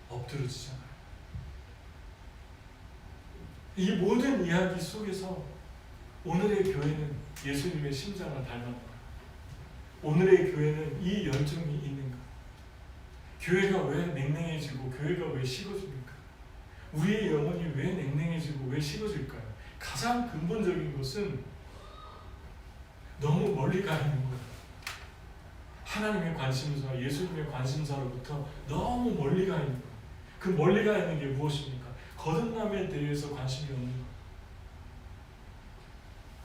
엎드러지잖아요. 이 모든 이야기 속에서 오늘의 교회는 예수님의 심장을 닮았는가? 오늘의 교회는 이 열정이 있는가? 교회가 왜 냉랭해지고 교회가 왜 식어집니까? 우리의 영혼이 왜 냉랭해지고 왜 식어질까요? 가장 근본적인 것은 너무 멀리 가 있는 거예요. 하나님의 관심사, 예수님의 관심사로부터 너무 멀리 가 있는 거예요. 그 멀리 가 있는 게 무엇입니까? 거듭남에 대해서 관심이 없는 거예요.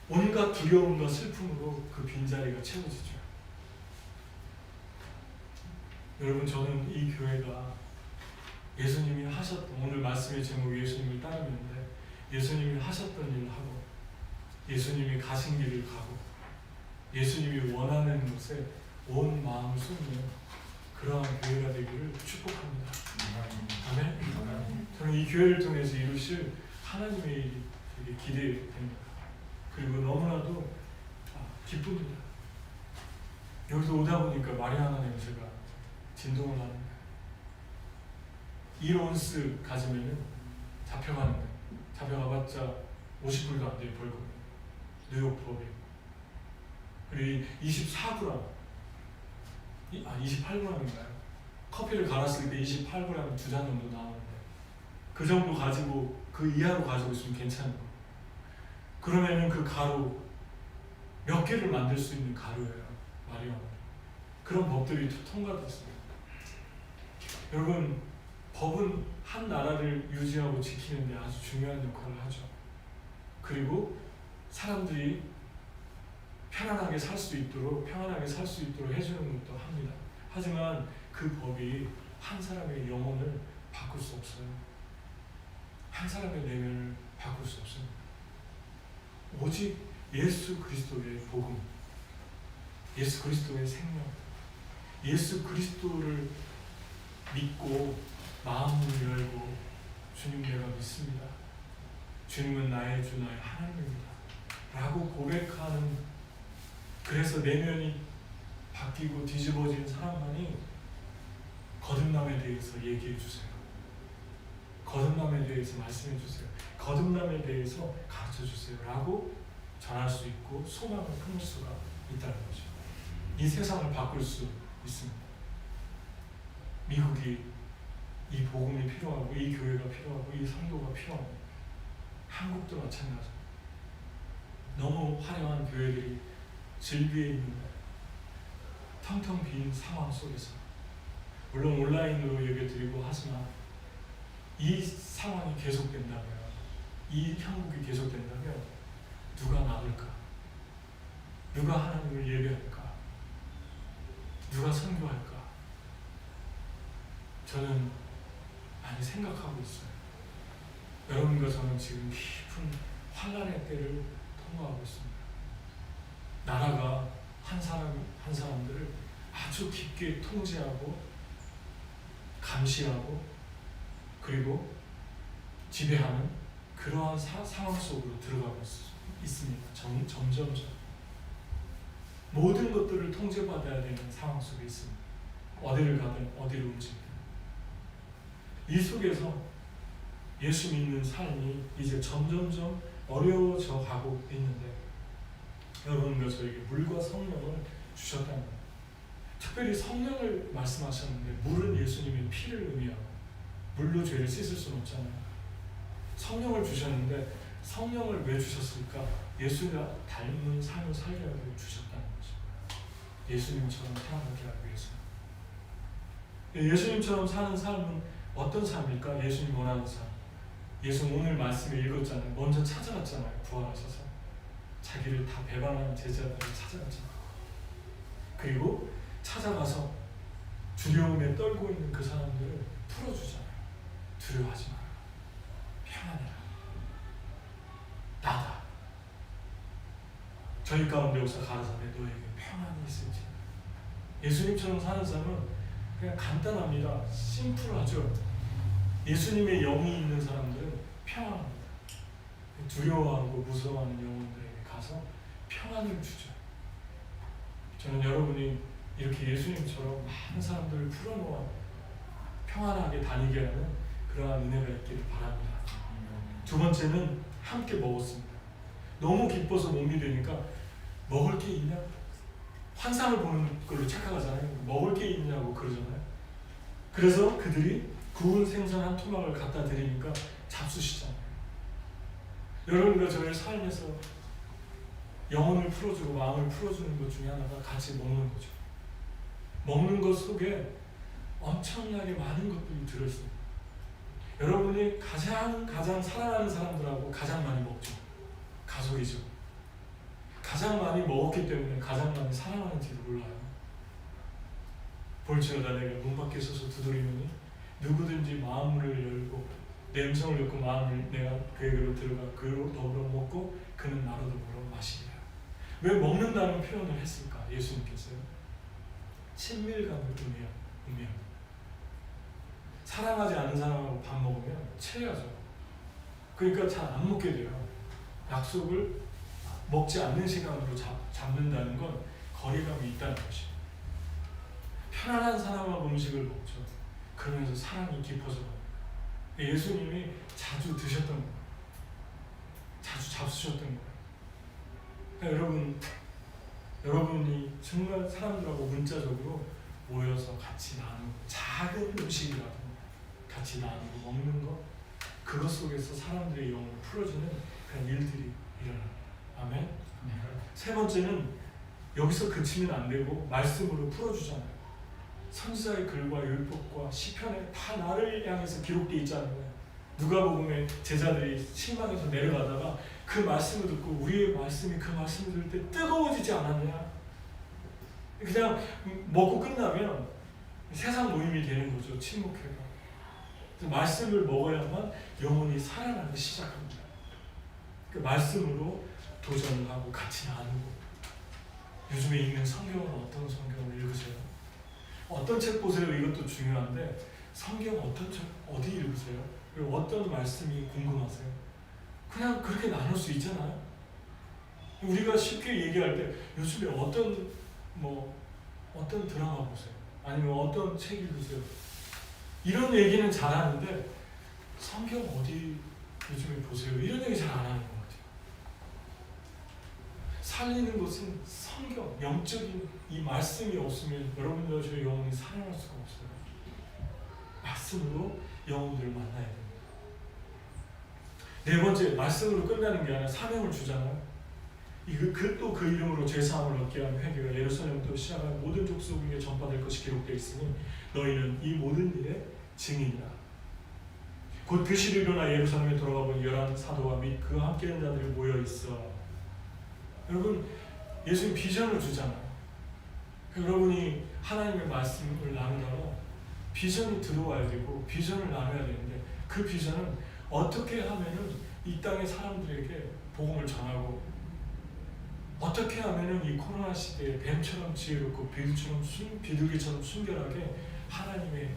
온갖 두려움과 슬픔으로 그 빈자리가 채워지죠. 여러분, 저는 이 교회가 예수님이 하셨던, 오늘 말씀의 제목이 예수님을 따르는데 예수님이 하셨던 일을 하고 예수님이 가신 길을 가고 예수님이 원하는 것에 온 마음을 쏟는 그러한 교회가 되기를 축복합니다. 아멘. 저는 이 교회를 통해서 이루실 하나님의 일이 되게 기대됩니다. 그리고 너무나도 기쁩니다. 여기서 오다 보니까 마리아나 냄새가 진동을 하는 거예요. 1온스 가지면은 잡혀가는 거예요. 잡혀가봤자 50불도 안 돼요, 벌금. 뉴욕 법이. 그리고 24g, 28g인가요? 커피를 갈았을 때 28g 2잔 정도 나오는데 그 정도 가지고 그 이하로 가지고 있으면 괜찮은 거예요. 그러면은 그 가루 몇 개를 만들 수 있는 가루예요, 마리아나. 그런 법들이 통과됐습니다. 여러분, 법은 한 나라를 유지하고 지키는 데 아주 중요한 역할을 하죠. 그리고 사람들이 편안하게 살 수 있도록 해주는 것도 합니다. 하지만 그 법이 한 사람의 영혼을 바꿀 수 없어요. 한 사람의 내면을 바꿀 수 없습니다. 오직 예수 그리스도의 복음, 예수 그리스도의 생명, 예수 그리스도를 믿고 마음을 열고 주님 내가 믿습니다. 주님은 나의 주 나의 하나님입니다. 라고 고백하는, 그래서 내면이 바뀌고 뒤집어진 사람만이 거듭남에 대해서 얘기해 주세요. 거듭남에 대해서 말씀해 주세요. 거듭남에 대해서 가르쳐 주세요. 라고 전할 수 있고 소망을 품을 수가 있다는 거죠. 이 세상을 바꿀 수 있습니다. 미국이 이 복음이 필요하고 이 교회가 필요하고 이 성도가 필요합니다. 한국도 마찬가지입니다. 너무 화려한 교회들이 질비해 있는데 텅텅 빈 상황 속에서, 물론 온라인으로 예배드리고 하지만 이 상황이 계속된다면, 이 형국이 계속된다면 누가 남을까? 누가 하나님을 예배할까? 누가 선교할까? 저는 많이 생각하고 있어요. 여러분과 저는 지금 깊은 환란의 때를 통과하고 있습니다. 나라가 한 사람들을 아주 깊게 통제하고 감시하고 그리고 지배하는 그러한 상황 속으로 들어가고 있습니다. 점점 모든 것들을 통제받아야 되는 상황 속에 있습니다. 어디를 가든 어디를 움직이든. 이 속에서 예수 믿는 삶이 이제 점점점 어려워져 가고 있는데 여러분과 저에게 물과 성령을 주셨다는 거예요. 특별히 성령을 말씀하셨는데 물은 예수님의 피를 의미하고 물로 죄를 씻을 수는 없잖아요. 성령을 주셨는데 성령을 왜 주셨을까? 예수가 닮은 삶을 살게 하고 주셨다는 거죠. 예수님처럼 살아가게 하기 위해서. 예수님처럼 사는 삶은 어떤 삶일까? 예수님 원하는 삶. 예수는 오늘 말씀에 읽었잖아요. 먼저 찾아갔잖아요. 부활하셔서 자기를 다 배반하는 제자들을 찾아갔잖아요. 그리고 찾아가서 두려움에 떨고 있는 그 사람들을 풀어주잖아요. 두려워하지 마라. 평안해라. 나다. 저희 가운데 오사 가라사대 너에게 평안이 있을지. 예수님처럼 사는 삶은 그냥 간단합니다. 심플하죠. 예수님의 영이 있는 사람들은 평안합니다. 두려워하고 무서워하는 영혼들에게 가서 평안을 주죠. 저는 여러분이 이렇게 예수님처럼 많은 사람들을 풀어놓아 평안하게 다니게 하는 그러한 은혜가 있기를 바랍니다. 두 번째는 함께 먹었습니다. 너무 기뻐서 못 믿으니까 먹을 게 있냐? 환상을 보는 걸로 착각하잖아요. 먹을 게 있냐고 그러잖아요. 그래서 그들이 구운 생선 한 토막을 갖다 드리니까 잡수시잖아요. 여러분과 저의 삶에서 영혼을 풀어주고 마음을 풀어주는 것 중에 하나가 같이 먹는 거죠. 먹는 것 속에 엄청나게 많은 것들이 들어있어요. 여러분이 가장 사랑하는 사람들하고 가장 많이 먹죠. 가족이죠. 가장 많이 먹었기 때문에 가장 많이 사랑하는지도 몰라요. 볼지어다 내가 문 밖에 서서 두드리노니 누구든지 마음을 열고 내 음성을 듣고 마음을 내가 그에게로 들어가 그로 더불어 먹고 그는 나로 더불어 마시리라. 왜 먹는다는 표현을 했을까? 예수님께서요. 친밀감을 의미합니다. 사랑하지 않는 사람하고 밥 먹으면 체하죠. 그러니까 잘 안 먹게 돼요. 약속을 먹지 않는 시간으로 잡는다는 건 거리감이 있다는 것이에요. 편안한 사람하고 음식을 먹죠. 그러면서 사랑이 깊어져 갑니다. 예수님이 자주 드셨던 거예요. 자주 잡수셨던 거예요. 그러니까 여러분이 정말 사람들하고 문자적으로 모여서 같이 나누고 작은 음식이라도 같이 나누고 먹는 것, 그것 속에서 사람들의 영을 풀어주는 그런 일들이 일어나요. 아멘. 세 번째는 여기서 그치면 안 되고 말씀으로 풀어주잖아요. 선지자의 글과 율법과 시편에 다 나를 향해서 기록되어 있잖아요. 누가복음에 제자들이 실망해서 내려가다가 그 말씀을 듣고 우리의 말씀이 그 말씀을 들을 때 뜨거워지지 않았냐? 그냥 먹고 끝나면 세상 모임이 되는 거죠. 침묵회가. 말씀을 먹어야만 영혼이 살아나기 시작합니다. 그 말씀으로 도전을 하고 같이 나누고. 요즘에 읽는 성경은 어떤 성경을 읽으세요? 어떤 책 보세요? 이것도 중요한데 성경 어떤 책 어디 읽으세요? 그리고 어떤 말씀이 궁금하세요? 그냥 그렇게 나눌 수 있잖아요. 우리가 쉽게 얘기할 때 요즘에 어떤 드라마 보세요? 아니면 어떤 책 읽으세요? 이런 얘기는 잘하는데 성경 어디 요즘에 보세요? 이런 얘기 잘 안 하는 것 같아요. 살리는 것은 성경, 영적인 이 말씀이 없으면 여러분들과 저희 영혼이 살아날 수가 없어요. 말씀으로 영혼들을 만나야 됩니다. 네 번째, 말씀으로 끝나는 게 아니라 사명을 주잖아요. 또 그 이름으로 죄사함을 얻게 하는 회개가 예루살렘부터 시작한 모든 족속에게 전파될 것이 기록되어 있으니 너희는 이 모든 일의 증인이라. 곧 그 시를 일어나 예루살렘에 돌아가 본 11 사도와 및 그와 함께한 자들이 모여 있어. 여러분, 예수님 비전을 주잖아요. 여러분이 하나님의 말씀을 나누다가 비전이 들어와야 되고 비전을 나눠야 되는데 그 비전은 어떻게 하면은 이 땅의 사람들에게 복음을 전하고 어떻게 하면은 이 코로나 시대에 뱀처럼 지혜롭고 비둘기처럼 순결하게 하나님의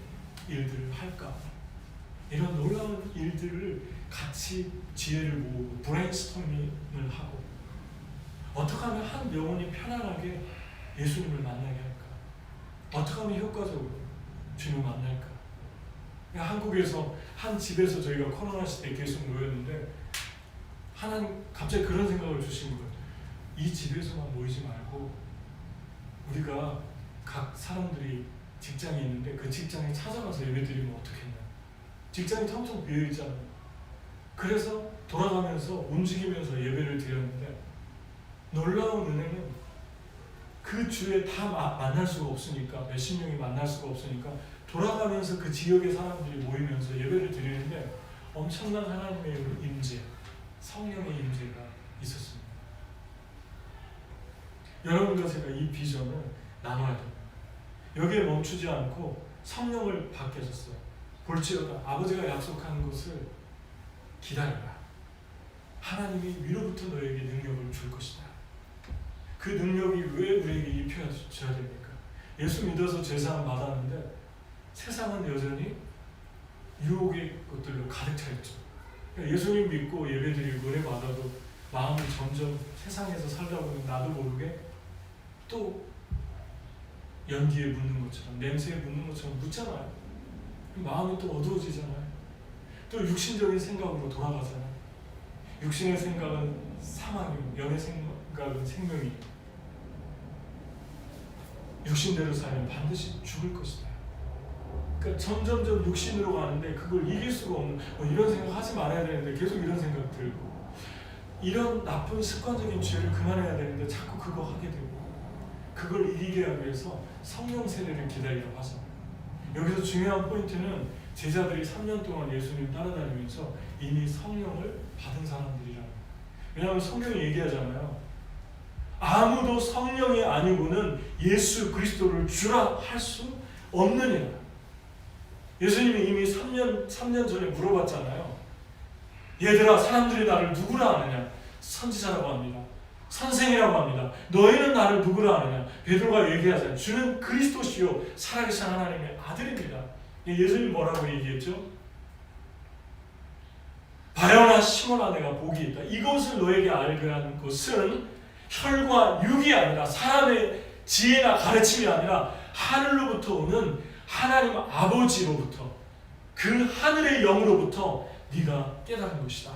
일들을 할까? 이런 놀라운 일들을 같이 지혜를 모으고 브레인스토밍을 하고 어떻게 하면 한 영혼이 편안하게 예수님을 만나게 할까? 어떻게 하면 효과적으로 주님을 만날까? 한국에서 한 집에서 저희가 코로나 시대에 계속 모였는데 하나님 갑자기 그런 생각을 주신 거예요. 이 집에서만 모이지 말고 우리가 각 사람들이 직장이 있는데 그 직장에 찾아가서 예배드리면 어떻겠냐. 직장이 텅텅 비어있잖아요. 그래서 돌아가면서 움직이면서 예배를 드렸는데 놀라운 은혜는 그 주에 다 만날 수가 없으니까 몇십 명이 만날 수가 없으니까 돌아가면서 그 지역의 사람들이 모이면서 예배를 드리는데 엄청난 하나님의 임재, 성령의 임재가 있었습니다. 여러분과 제가 이 비전을 나눠야 됩니다. 여기에 멈추지 않고 성령을 받게 하셨어요. 볼지어다 아버지가 약속한 것을 기다려라. 하나님이 위로부터 너에게 능력을 줄 것이다. 그 능력이 왜 우리에게 입혀져야 됩니까? 예수 믿어서 죄사함 받았는데 세상은 여전히 유혹의 것들로 가득 차 있죠. 그러니까 예수님 믿고 예배드리고 은혜 받아도 마음이 점점 세상에서 살다 보면 나도 모르게 또 연기에 묻는 것처럼 냄새에 묻는 것처럼 묻잖아요. 마음이 또 어두워지잖아요. 또 육신적인 생각으로 돌아가잖아요. 육신의 생각은 사망이고 영의 생각은 생명이고 육신대로 살면 반드시 죽을 것이다. 그러니까 점점점 육신으로 가는데 그걸 이길 수가 없는 이런 생각 하지 말아야 되는데 계속 이런 생각 들고 이런 나쁜 습관적인 죄를 그만해야 되는데 자꾸 그거 하게 되고 그걸 이기게 하기 위해서 성령 세례를 기다리라고 하잖아요. 여기서 중요한 포인트는 제자들이 3년 동안 예수님 따라다니면서 이미 성령을 받은 사람들이라는 거예요. 왜냐하면 성경이 얘기하잖아요. 아무도 성령이 아니고는 예수 그리스도를 주라 할 수 없느니라. 예수님이 이미 3년 전에 물어봤잖아요. 얘들아, 사람들이 나를 누구라 하느냐? 선지자라고 합니다. 선생이라고 합니다. 너희는 나를 누구라 하느냐? 베드로가 얘기하잖아요. 주는 그리스도시요 살아계신 하나님의 아들입니다. 예수님이 뭐라고 얘기했죠? 바요나 시몬아, 내가 복이 있다. 이것을 너에게 알게 한 것은 혈과 육이 아니라 사람의 지혜나 가르침이 아니라 하늘로부터 오는 하나님 아버지로부터, 그 하늘의 영으로부터 네가 깨달은 것이다.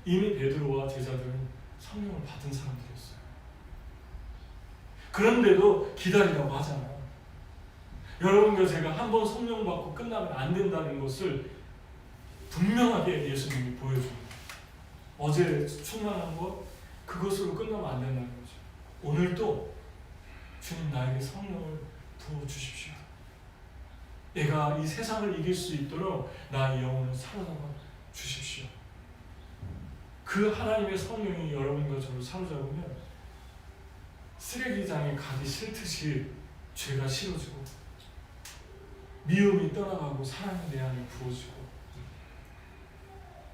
이미 베드로와 제자들은 성령을 받은 사람들이었어요. 그런데도 기다리라고 하잖아요. 여러분과 제가 한 번 성령 받고 끝나면 안 된다는 것을 분명하게 예수님이 보여줍니다. 어제 충만한 것, 그것으로 끝나면 안 된다는 거죠. 오늘도 주님 나에게 성령을 부어주십시오. 내가 이 세상을 이길 수 있도록 나의 영혼을 사로잡아 주십시오. 그 하나님의 성령이 여러분과 저를 사로잡으면 쓰레기장에 가기 싫듯이 죄가 싫어지고 미움이 떠나가고 사랑이 내 안에 부어지고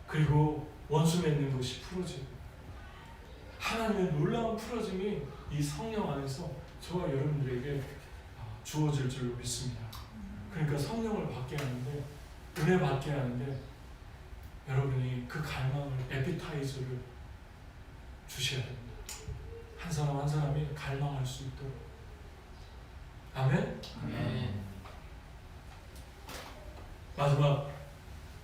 그리고 원수 맺는 것이 풀어지고 하나님의 놀라운 풀어짐이 이 성령 안에서 저와 여러분들에게 주어질 줄로 믿습니다. 그러니까 성령을 받게 하는데, 은혜 받게 하는데 여러분이 그 갈망을, 에피타이저를 주셔야 됩니다. 한 사람 한 사람이 갈망할 수 있도록. 아멘? 아멘. 마지막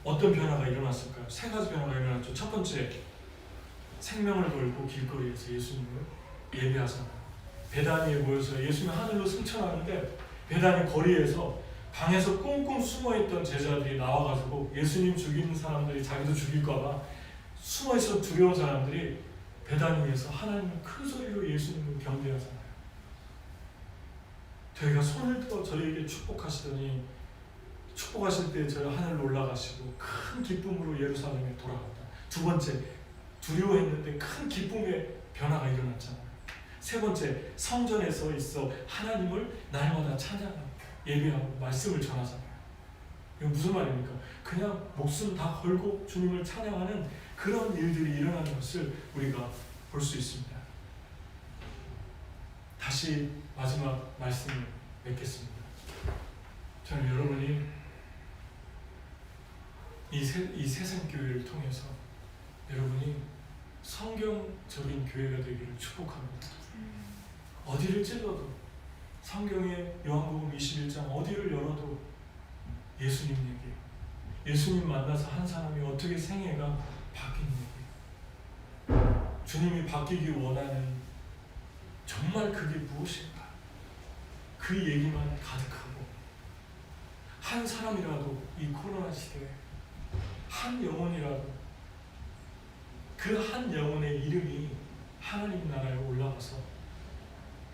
어떤 변화가 일어났을까요? 세 가지 변화가 일어났죠. 첫 번째, 생명을 걸고 길거리에서 예수님을 예배하잖아요. 베다니에 모여서 예수님 하늘로 승천하는데 베다니 거리에서 방에서 꽁꽁 숨어있던 제자들이 나와가지고 예수님 죽이는 사람들이 자기도 죽일까봐 숨어있어 두려운 사람들이 베다니에서 하나님을 큰 소리로 예수님을 경배하잖아요. 저희가 손을 들어 저희에게 축복하시더니 축복하실 때 저희 하늘로 올라가시고 큰 기쁨으로 예루살렘에 돌아갔다. 두 번째, 두려워했는데 큰 기쁨의 변화가 일어났잖아요. 세 번째, 성전에서 있어 하나님을 날마다 찬양하고 예배하고 말씀을 전하잖아요. 이거 무슨 말입니까? 그냥 목숨 다 걸고 주님을 찬양하는 그런 일들이 일어나는 것을 우리가 볼 수 있습니다. 다시 마지막 말씀을 맺겠습니다. 저는 여러분이 이 세상교회를 통해서 여러분이 성경적인 교회가 되기를 축복합니다. 어디를 찔러도 성경의 요한복음 21장 어디를 열어도 예수님 얘기, 예수님 만나서 한 사람이 어떻게 생애가 바뀐 얘기, 주님이 바뀌기 원하는 정말 그게 무엇인가, 그 얘기만 가득하고 한 사람이라도 이 코로나 시대에 한 영혼이라도 그 한 영혼의 이름이 하나님 나라에 올라가서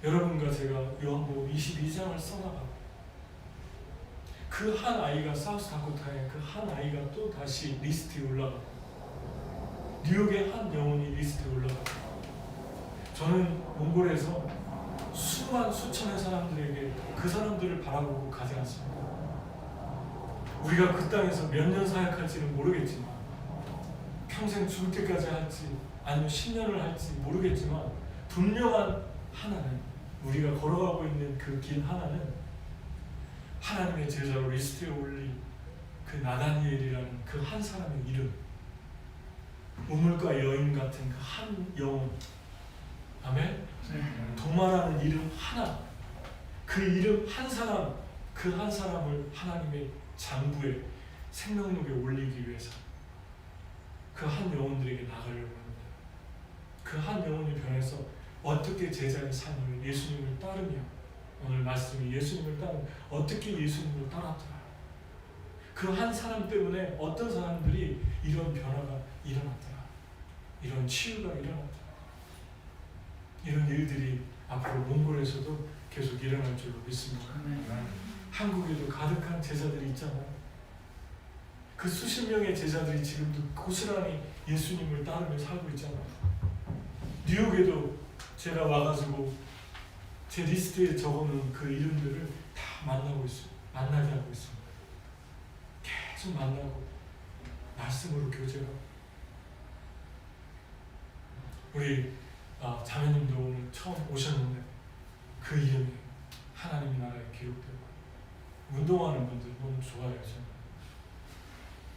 여러분과 제가 요한복음 22장을 써나가고 그 한 아이가 사우스다코타의 그 한 아이가 또 다시 리스트에 올라가고 뉴욕의 한 영혼이 리스트에 올라가고 저는 몽골에서 수천의 사람들에게 그 사람들을 바라보고 가지 않습니다. 우리가 그 땅에서 몇 년 사역할지는 모르겠지만 평생 죽을 때까지 할지 아니면 10년을 할지 모르겠지만 분명한 하나는 우리가 걸어가고 있는 그 길 하나는 하나님의 제자로 리스트에 올린 그 나다니엘이라는 그 한 사람의 이름, 우물가 여인 같은 그 한 영혼, 아멘? 도마라는 이름 하나, 그 이름 한 사람, 그 한 사람을 하나님의 장부에 생명록에 올리기 위해서 그 한 영혼들에게 나가려고 합니다. 그 한 영혼이 변해서 어떻게 제자의 삶을 예수님을 따르며, 오늘 말씀이 예수님을 따르며 어떻게 예수님을 따랐더라. 그 한 사람 때문에 어떤 사람들이 이런 변화가 일어났더라, 이런 치유가 일어났더라, 이런 일들이 앞으로 몽골에서도 계속 일어날 줄로 믿습니다. 한국에도 가득한 제자들이 있잖아요. 그 수십 명의 제자들이 지금도 고스란히 예수님을 따르며 살고 있잖아요. 뉴욕에도 제가 와가지고 제 리스트에 적어놓은 그 이름들을 다 만나게 하고 있습니다. 계속 만나고 말씀으로 교제하고. 우리 자매님도 오늘 처음 오셨는데 그 이름이 하나님 나라에 기록되고, 운동하는 분들 너무 좋아요. 저는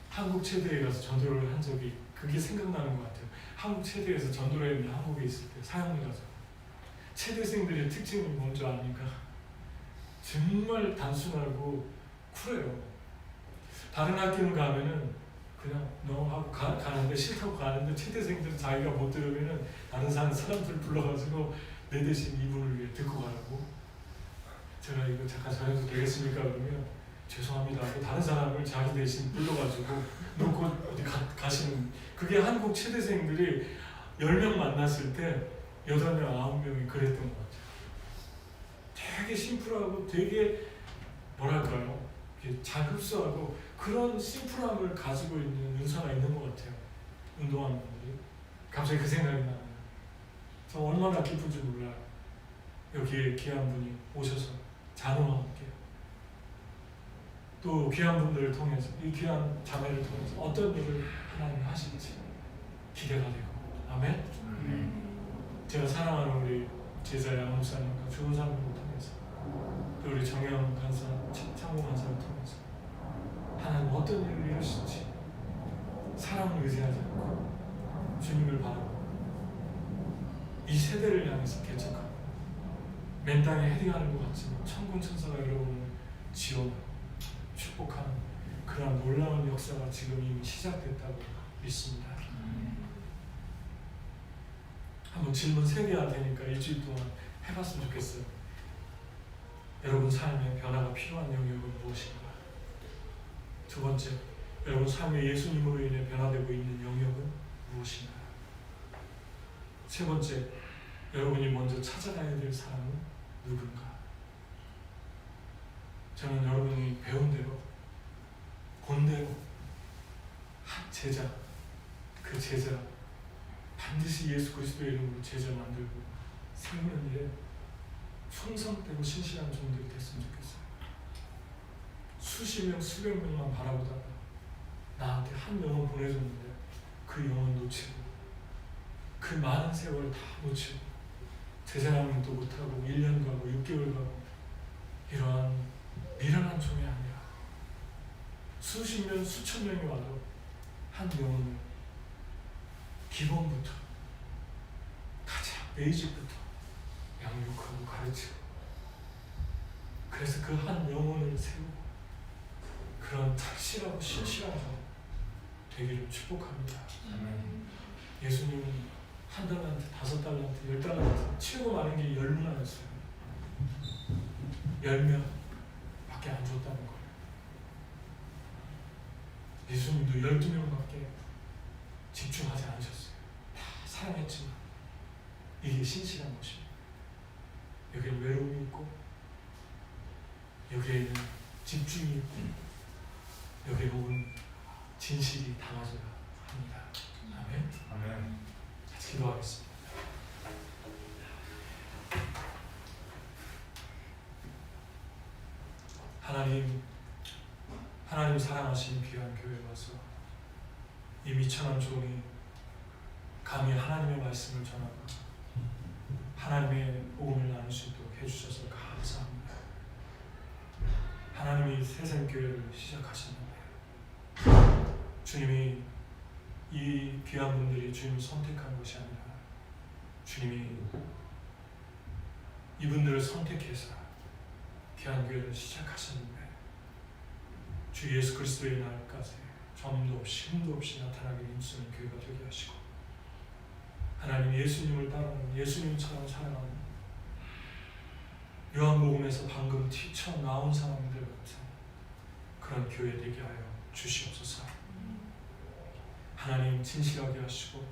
한국 체대에 가서 전도를 한 적이 그게 생각나는 것 같아요. 한국 체대에서 전도를 했는데 한국에 있을 때 사형리 가서 체대생들의 특징이 뭔지 아니까 정말 단순하고 쿨해요. 다른 학교는 가면은 그냥 너무 하고 가는데 싫다고 가는데 체대생들은 자기가 못 들으면은 다른 사람들 불러가지고 내 대신 이분을 위해 듣고 가라고. 제가 이거 잠깐 전해도 되겠습니까? 그러면 죄송합니다 하고 다른 사람을 자기 대신 불러가지고 놓고 어디 가시는. 그게 한국 체대생들이 10명 만났을 때 8명, 9명이 그랬던 것 같아요. 되게 심플하고 되게 뭐랄까요? 잘 흡수하고 그런 심플함을 가지고 있는 은사가 있는 것 같아요. 운동하는 분들이. 갑자기 그 생각이 나네요. 저 얼마나 기쁜지 몰라요. 여기에 귀한 분이 오셔서 자녀와 함께 또 귀한 분들을 통해서, 이 귀한 자매를 통해서 어떤 일을 하나님이 하실지 기대가 되고. 아멘? 제가 사랑하는 우리 제자 양 목사님과 좋은 사람을 통해서 또 우리 정영 간사, 창모 간사를 통해서 하나님 어떤 일을 이루실지 사람을 의지하지 않고 주님을 바라고 이 세대를 향해서 개척하고, 맨 땅에 헤딩하는 것 같지만 천군 천사가 여러분을 지원하고 축복하는 그런 놀라운 역사가 지금 이미 시작됐다고 믿습니다. 한번 질문 3개 할 테니까 일주일 동안 해봤으면 좋겠어요. 여러분 삶에 변화가 필요한 영역은 무엇인가? 두 번째, 여러분 삶에 예수님으로 인해 변화되고 있는 영역은 무엇인가? 세 번째, 여러분이 먼저 찾아가야 될 사람은 누군가? 저는 여러분이 배운 대로, 본 대로 한 제자, 그 제자 반드시 예수 그리스도의 이름으로 제자 만들고 세우는 일에 충성되고 신실한 종들이 됐으면 좋겠어요. 수십 명, 수백 명만 바라보다가 나한테 한 영혼 보내줬는데 그 영혼 놓치고 그 많은 세월 다 놓치고 제자랑도 못하고 1년 가고 6개월 가고 이러한 미련한 종이 아니라 수십 명, 수천 명이 와도 한 영혼을 기본부터 가장 베이직부터 양육하고 가르치고, 그래서 그 한 영혼을 세우고 그런 착실하고 신실한 종 되기를 축복합니다. 예수님은 1달란트, 5달란트, 10달란트 최고 많은 게 10문화였어요. 10명밖에 안 줬다는 거예요. 예수님도 12명밖에 집중하지 않으셨어요. 다 사랑했지만 이게 신실한 것입니다. 여기에는 외로움이 있고, 여기에는 집중이 있고, 여기에 혹은 진실이 담아져야 합니다. 아멘. 아멘. 같이 기도하겠습니다. 하나님 사랑하시는 귀한 교회에 와서 이 미천한 종이 감히 하나님의 말씀을 전하고 하나님의 복음을 나눌 수 있도록 해주셔서 감사합니다. 하나님이 새생교회를 시작하셨는데 주님이 이 귀한 분들이 주님을 선택한 것이 아니라 주님이 이분들을 선택해서 귀한 교회를 시작하셨는데 주 예수 그리스도의 날까지 점도 없이 흠도 없이 나타나게 힘쓰는 교회가 되게 하시고, 하나님 예수님을 따르는 예수님처럼 살아가는 요한복음에서 방금 튀쳐나온 사람들 같은 그런 교회 되게 하여 주시옵소서. 하나님 진실하게 하시고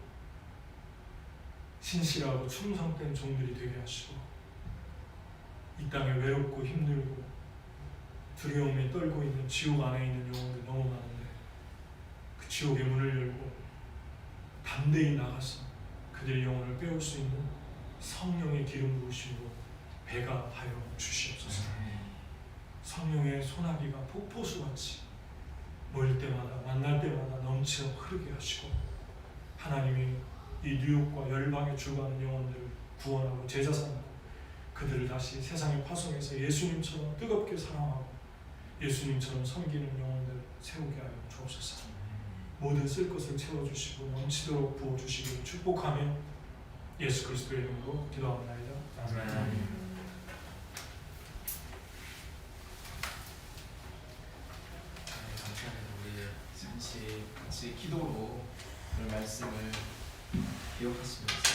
신실하고 충성된 종들이 되게 하시고 이 땅에 외롭고 힘들고 두려움에 떨고 있는 지옥 안에 있는 영혼들 너무 많은데 그 지옥의 문을 열고 담대히 나가서 그들의 영혼을 빼올 수 있는 성령의 기름 부으심으로 배가하여 주시옵소서. 성령의 소나기가 폭포수같이 모일 때마다 만날 때마다 넘쳐 흐르게 하시고 하나님이 이 뉴욕과 열방에 주관하는 영혼들을 구원하고 제자 삼고 그들을 다시 세상에 파송해서 예수님처럼 뜨겁게 사랑하고 예수님처럼 섬기는 영혼들 세우게 하여 주옵소서. 모든 쓸 것을 채워주시고 넘치도록 부어주시기를 축복하며 예수 그리스도의 이름으로 기도합니다. 아멘. 우리 잠시 같이 기도로 오늘 말씀을 기억하시면서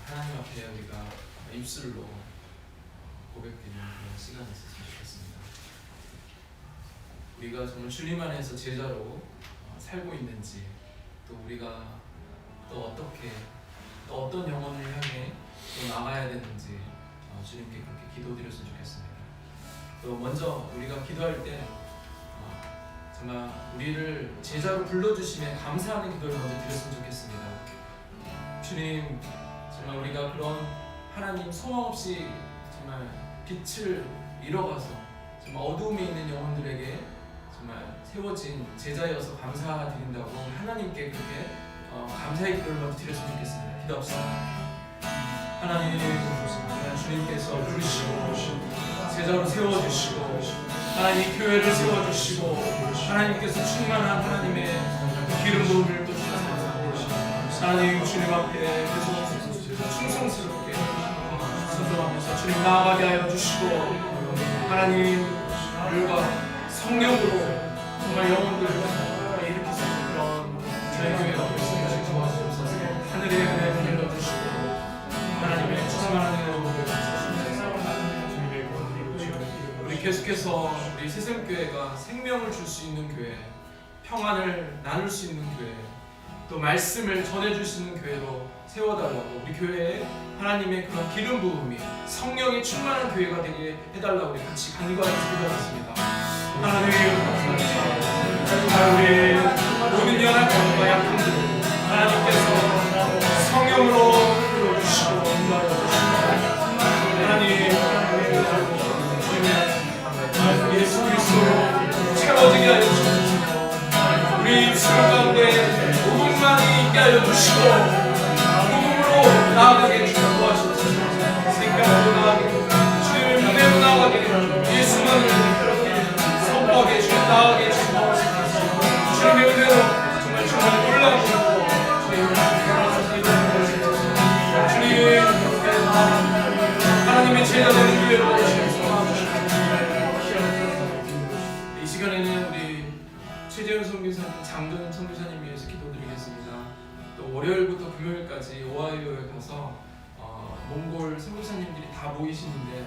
하나님 앞에 우리가 입술로 고백드리는 그런 시간이 있었으면 좋겠습니다. 우리가 정말 주님 안에서 제자로 살고 있는지, 또 우리가 또 어떻게 또 어떤 영혼을 향해 또 나가야 되는지 주님께 그렇게 기도드렸으면 좋겠습니다. 또 먼저 우리가 기도할 때 정말 우리를 제자로 불러주시면 감사하는 기도를 먼저 드렸으면 좋겠습니다. 주님, 정말 우리가 그런 하나님 소망 없이 정말 빛을 잃어가서 정말 어두움에 있는 영혼들에게 정말 세워진 제자여서 감사드린다고 하나님께 그렇게 감사의 기도를 먼저 드렸으면 좋겠습니다. 기도합시다. 하나님, 주님께서 부르시고 제자로 세워주시고 하나님 교회를 세워주시고 하나님께서 충만한 하나님의 기름 부음을 또 주셔서 하나님 주님 앞에 계속 충성스럽게 순종하면서 주님 나아가게 하여 주시고 하나님 물과 성령으로 정말 영혼들을 일으키시는 그런 저희 교회가 되시길 도와주옵소서. 하늘의 은혜를 흘려주시고 하나님의 충만한 은혜로 우리 계속해서 우리 새샘교회가 생명을 줄 수 있는 교회, 평안을 나눌 수 있는 교회, 또 말씀을 전해줄 수 있는 교회로 세워달라고 우리 교회에 하나님의 그런 기름 부음이 성령이 충만한 교회가 되게 해달라고 우리 같이 간구하면서 기도하겠습니다. 하나님 감사합니다. 우리 모든 연약함과 약함들 하나님께서 성령으로 불러주시고 인도하여 주시고 하나님 예수 그리스도로 채워지게 하여 주시고 우리 입술 가운데 복음만이 있게 하여 주시고 복음으로 나아가게 도와주시옵소서. 생각으로 나아가게 주님의 은혜로 나아가게 예수만을 선포하게 주님 나아가게 주시고 주님의 은혜로 정말 놀라운 주님 하나님의 제자 되는 기회로 이 시간에는 우리 최재현 선교사님, 장도현 선교사님 위해서 기도드리겠습니다. 또 월요일부터 금요일까지 오하이오에 가서 몽골 선교사님들이 다 모이시는데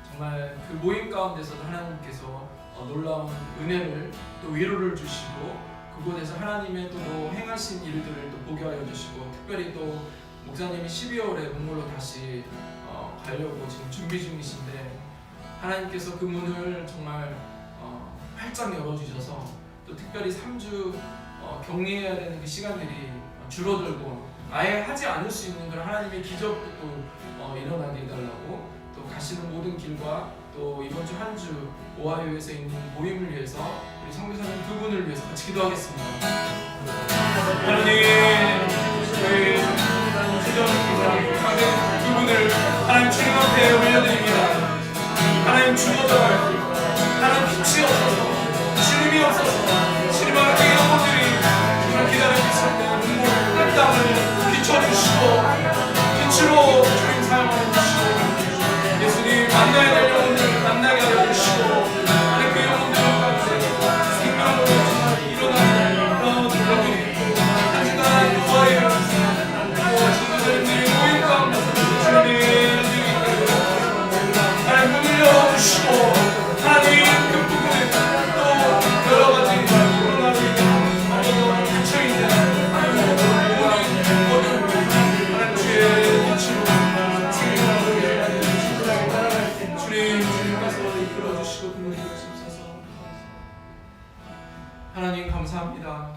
정말 그 모임 가운데서도 하나님께서 놀라운 은혜를 또 위로를 주시고 그곳에서 하나님의 또 행하신 일들을 또 보게 하여 주시고 특별히 또 목사님이 12월에 몽골로 다시 가려고 지금 준비 중이신데 하나님께서 그 문을 정말 활짝 열어주셔서 또 특별히 3주 격리해야 되는 그 시간들이 줄어들고 아예 하지 않을 수 있는 그런 하나님의 기적도 일어나게 해달라고 또 가시는 모든 길과 또 이번 주 한 주 오하이오에서 있는 모임을 위해서 우리 선교사님 두 분을 위해서 같이 기도하겠습니다. 하나님 저희 강대 두 분을 하나님 주님 앞에 올려드립니다. 하나님 주어져 하나님 빛이 없어서 주님이 없어서 실망하는 그 영혼들이 정말 기다리고 있을 때 눈물 땅을 비춰주시고 빛으로 주님 사용하여 주시고 예수님 만나야 될 영혼들을 만나게 하여 주시고 하나님 그 영혼들 가운데 생명으로 일어나는 그런 놀라움이 있고 한 주간 노아의 전도자님들이 모임 가운데서 주님의 하나님 문을 열어주시고 하나님 그 부분에 또 여러 가지 하나님 감사합니다.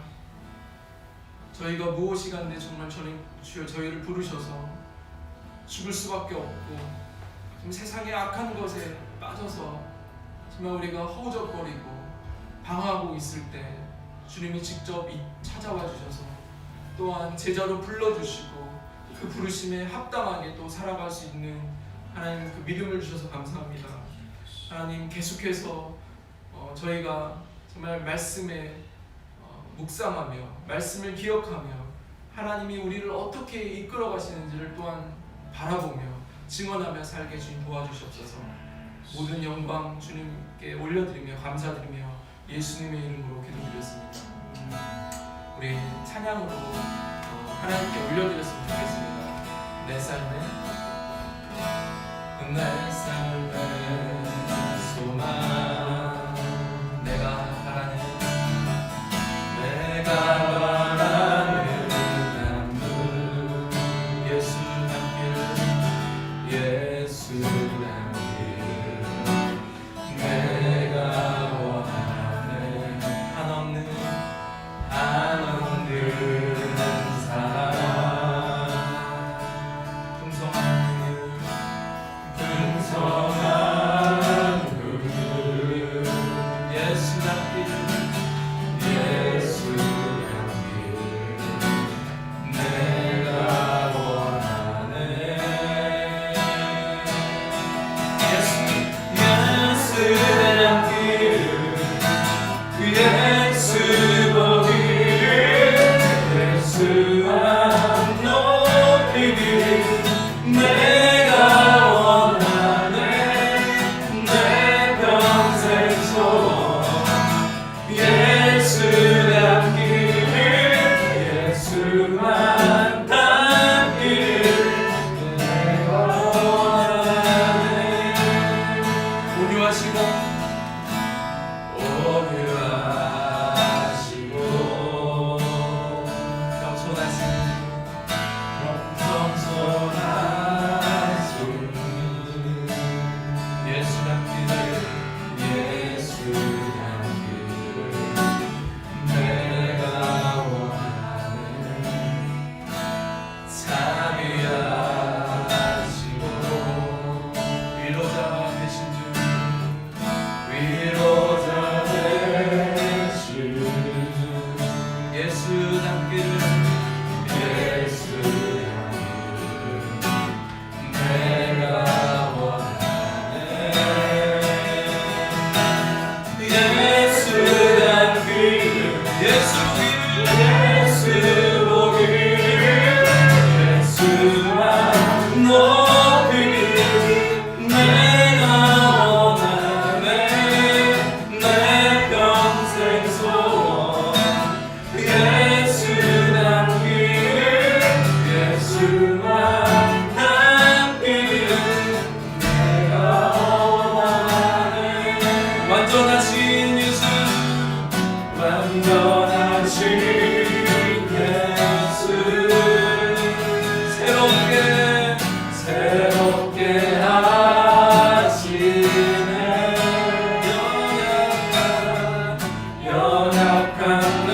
저희가 무엇이 간데 정말 주여 저희를 부르셔서 죽을 수밖에 없고 지금 세상의 악한 것에 빠져서 정말 우리가 허우적거리고 방황하고 있을 때 주님이 직접 찾아와 주셔서 또한 제자로 불러주시고 그 부르심에 합당하게 또 살아갈 수 있는 하나님 그 믿음을 주셔서 감사합니다. 하나님 계속해서 저희가 정말 말씀에 묵상하며 말씀을 기억하며 하나님이 우리를 어떻게 이끌어 가시는지를 또한 바라보며 증언하며 살게 주님 도와주시옵소서. 모든 영광 주님께 올려드리며 감사드리며 예수님의 이름으로 기도드렸습니다. 우리 찬양으로 하나님께 올려드렸으면 좋겠습니다. 내 삶의 소망, 내가 바라는 그 예수 담길 내가 원하는 한없는 사랑, 풍성한 그 예수 담길 내가 원하는 예수 담길 그 예수 보기를 예수만 높이길 내가 원하네. 내 평생 소원 예수 담기를 예수만 담기를 내가 원하네. 온유하시고 겸손하신 예수 담기를 내가 원하는 자비하시고 위로자 되신 주 예수 담기를 내가 원하네. 예수 담기를 예수 보기를 예수만 높이길 내가 원하네. 내 평생 소원 예수 담기를 예수만 담기를 내가 원하네. 완전하신 예수 새롭게 하시네. 연약한 내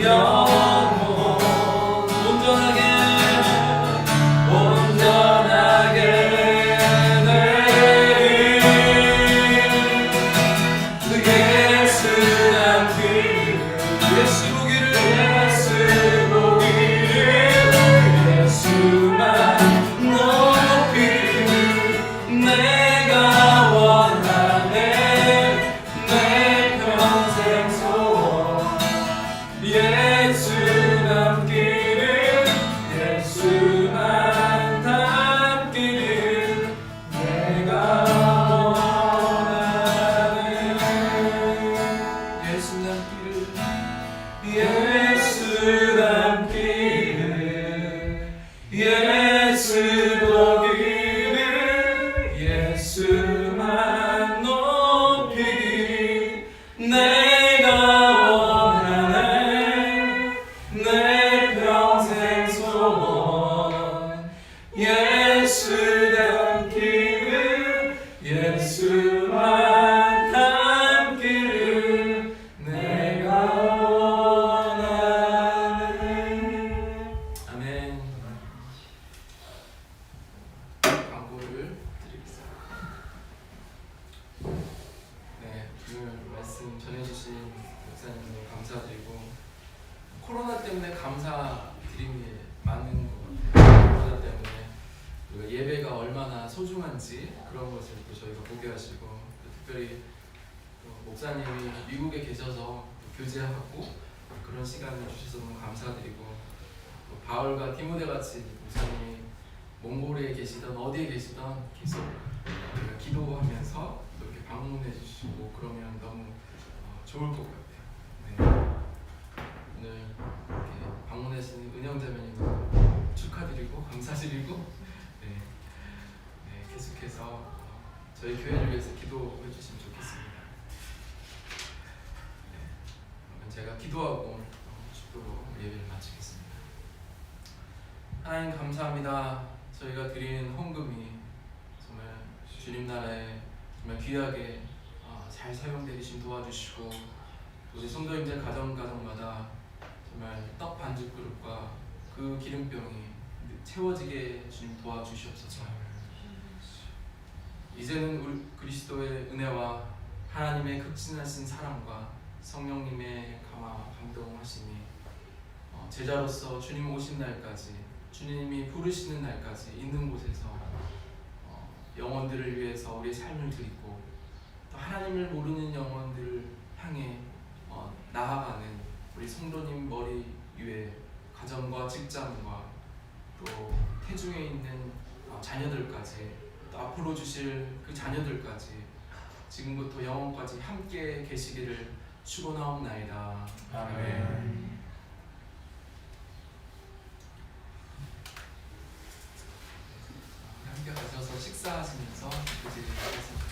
영혼 온전하게 예수 담기를 예수 보기를 말씀 전해주신 목사님 감사드리고, 코로나 때문에 감사드림이 많은 것 같아요. 코로나 때문에 우리가 예배가 얼마나 소중한지 그런 것을 또 저희가 보게 하시고, 또 특별히 또 목사님이 미국에 계셔서 교제하고 그런 시간을 주셔서 너무 감사드리고, 또 바울과 디모데 같이 목사님이 몽골에 계시던 어디에 계시던 계속 우리가 기도하면서 이렇게 방문해 주시고 그러면 너무 좋을 것 같아요. 네. 오늘 이렇게 방문하신 은영자매님 너무 축하드리고 감사드리고, 네. 네, 계속해서 저희 교회를 위해서 기도해 주시면 좋겠습니다. 네. 그러면 제가 기도하고 축도로 예배를 마치겠습니다. 하나님 감사합니다. 저희가 드리는 헌금이 정말 주님 나라에 정말 귀하게 잘 사용되게 주님 도와주시고, 우리 성도님들 가정마다 정말 떡 반죽 그릇과 그 기름병이 채워지게 주님 도와주시옵소서. 이제는 우리 그리스도의 은혜와 하나님의 극진하신 사랑과 성령님의 감동하심이 제자로서 주님 오신 날까지, 주님이 부르시는 날까지 있는 곳에서 영혼들을 위해서 우리의 삶을 드리고, 또 하나님을 모르는 영혼들을 향해 나아가는 우리 성도님 머리 위에 가정과 직장과 또 태중에 있는 자녀들까지, 또 앞으로 주실 그 자녀들까지 지금부터 영원까지 함께 계시기를 축원하옵나이다. 아멘. 함께 가셔서 식사하시면서 기도드리겠습니다.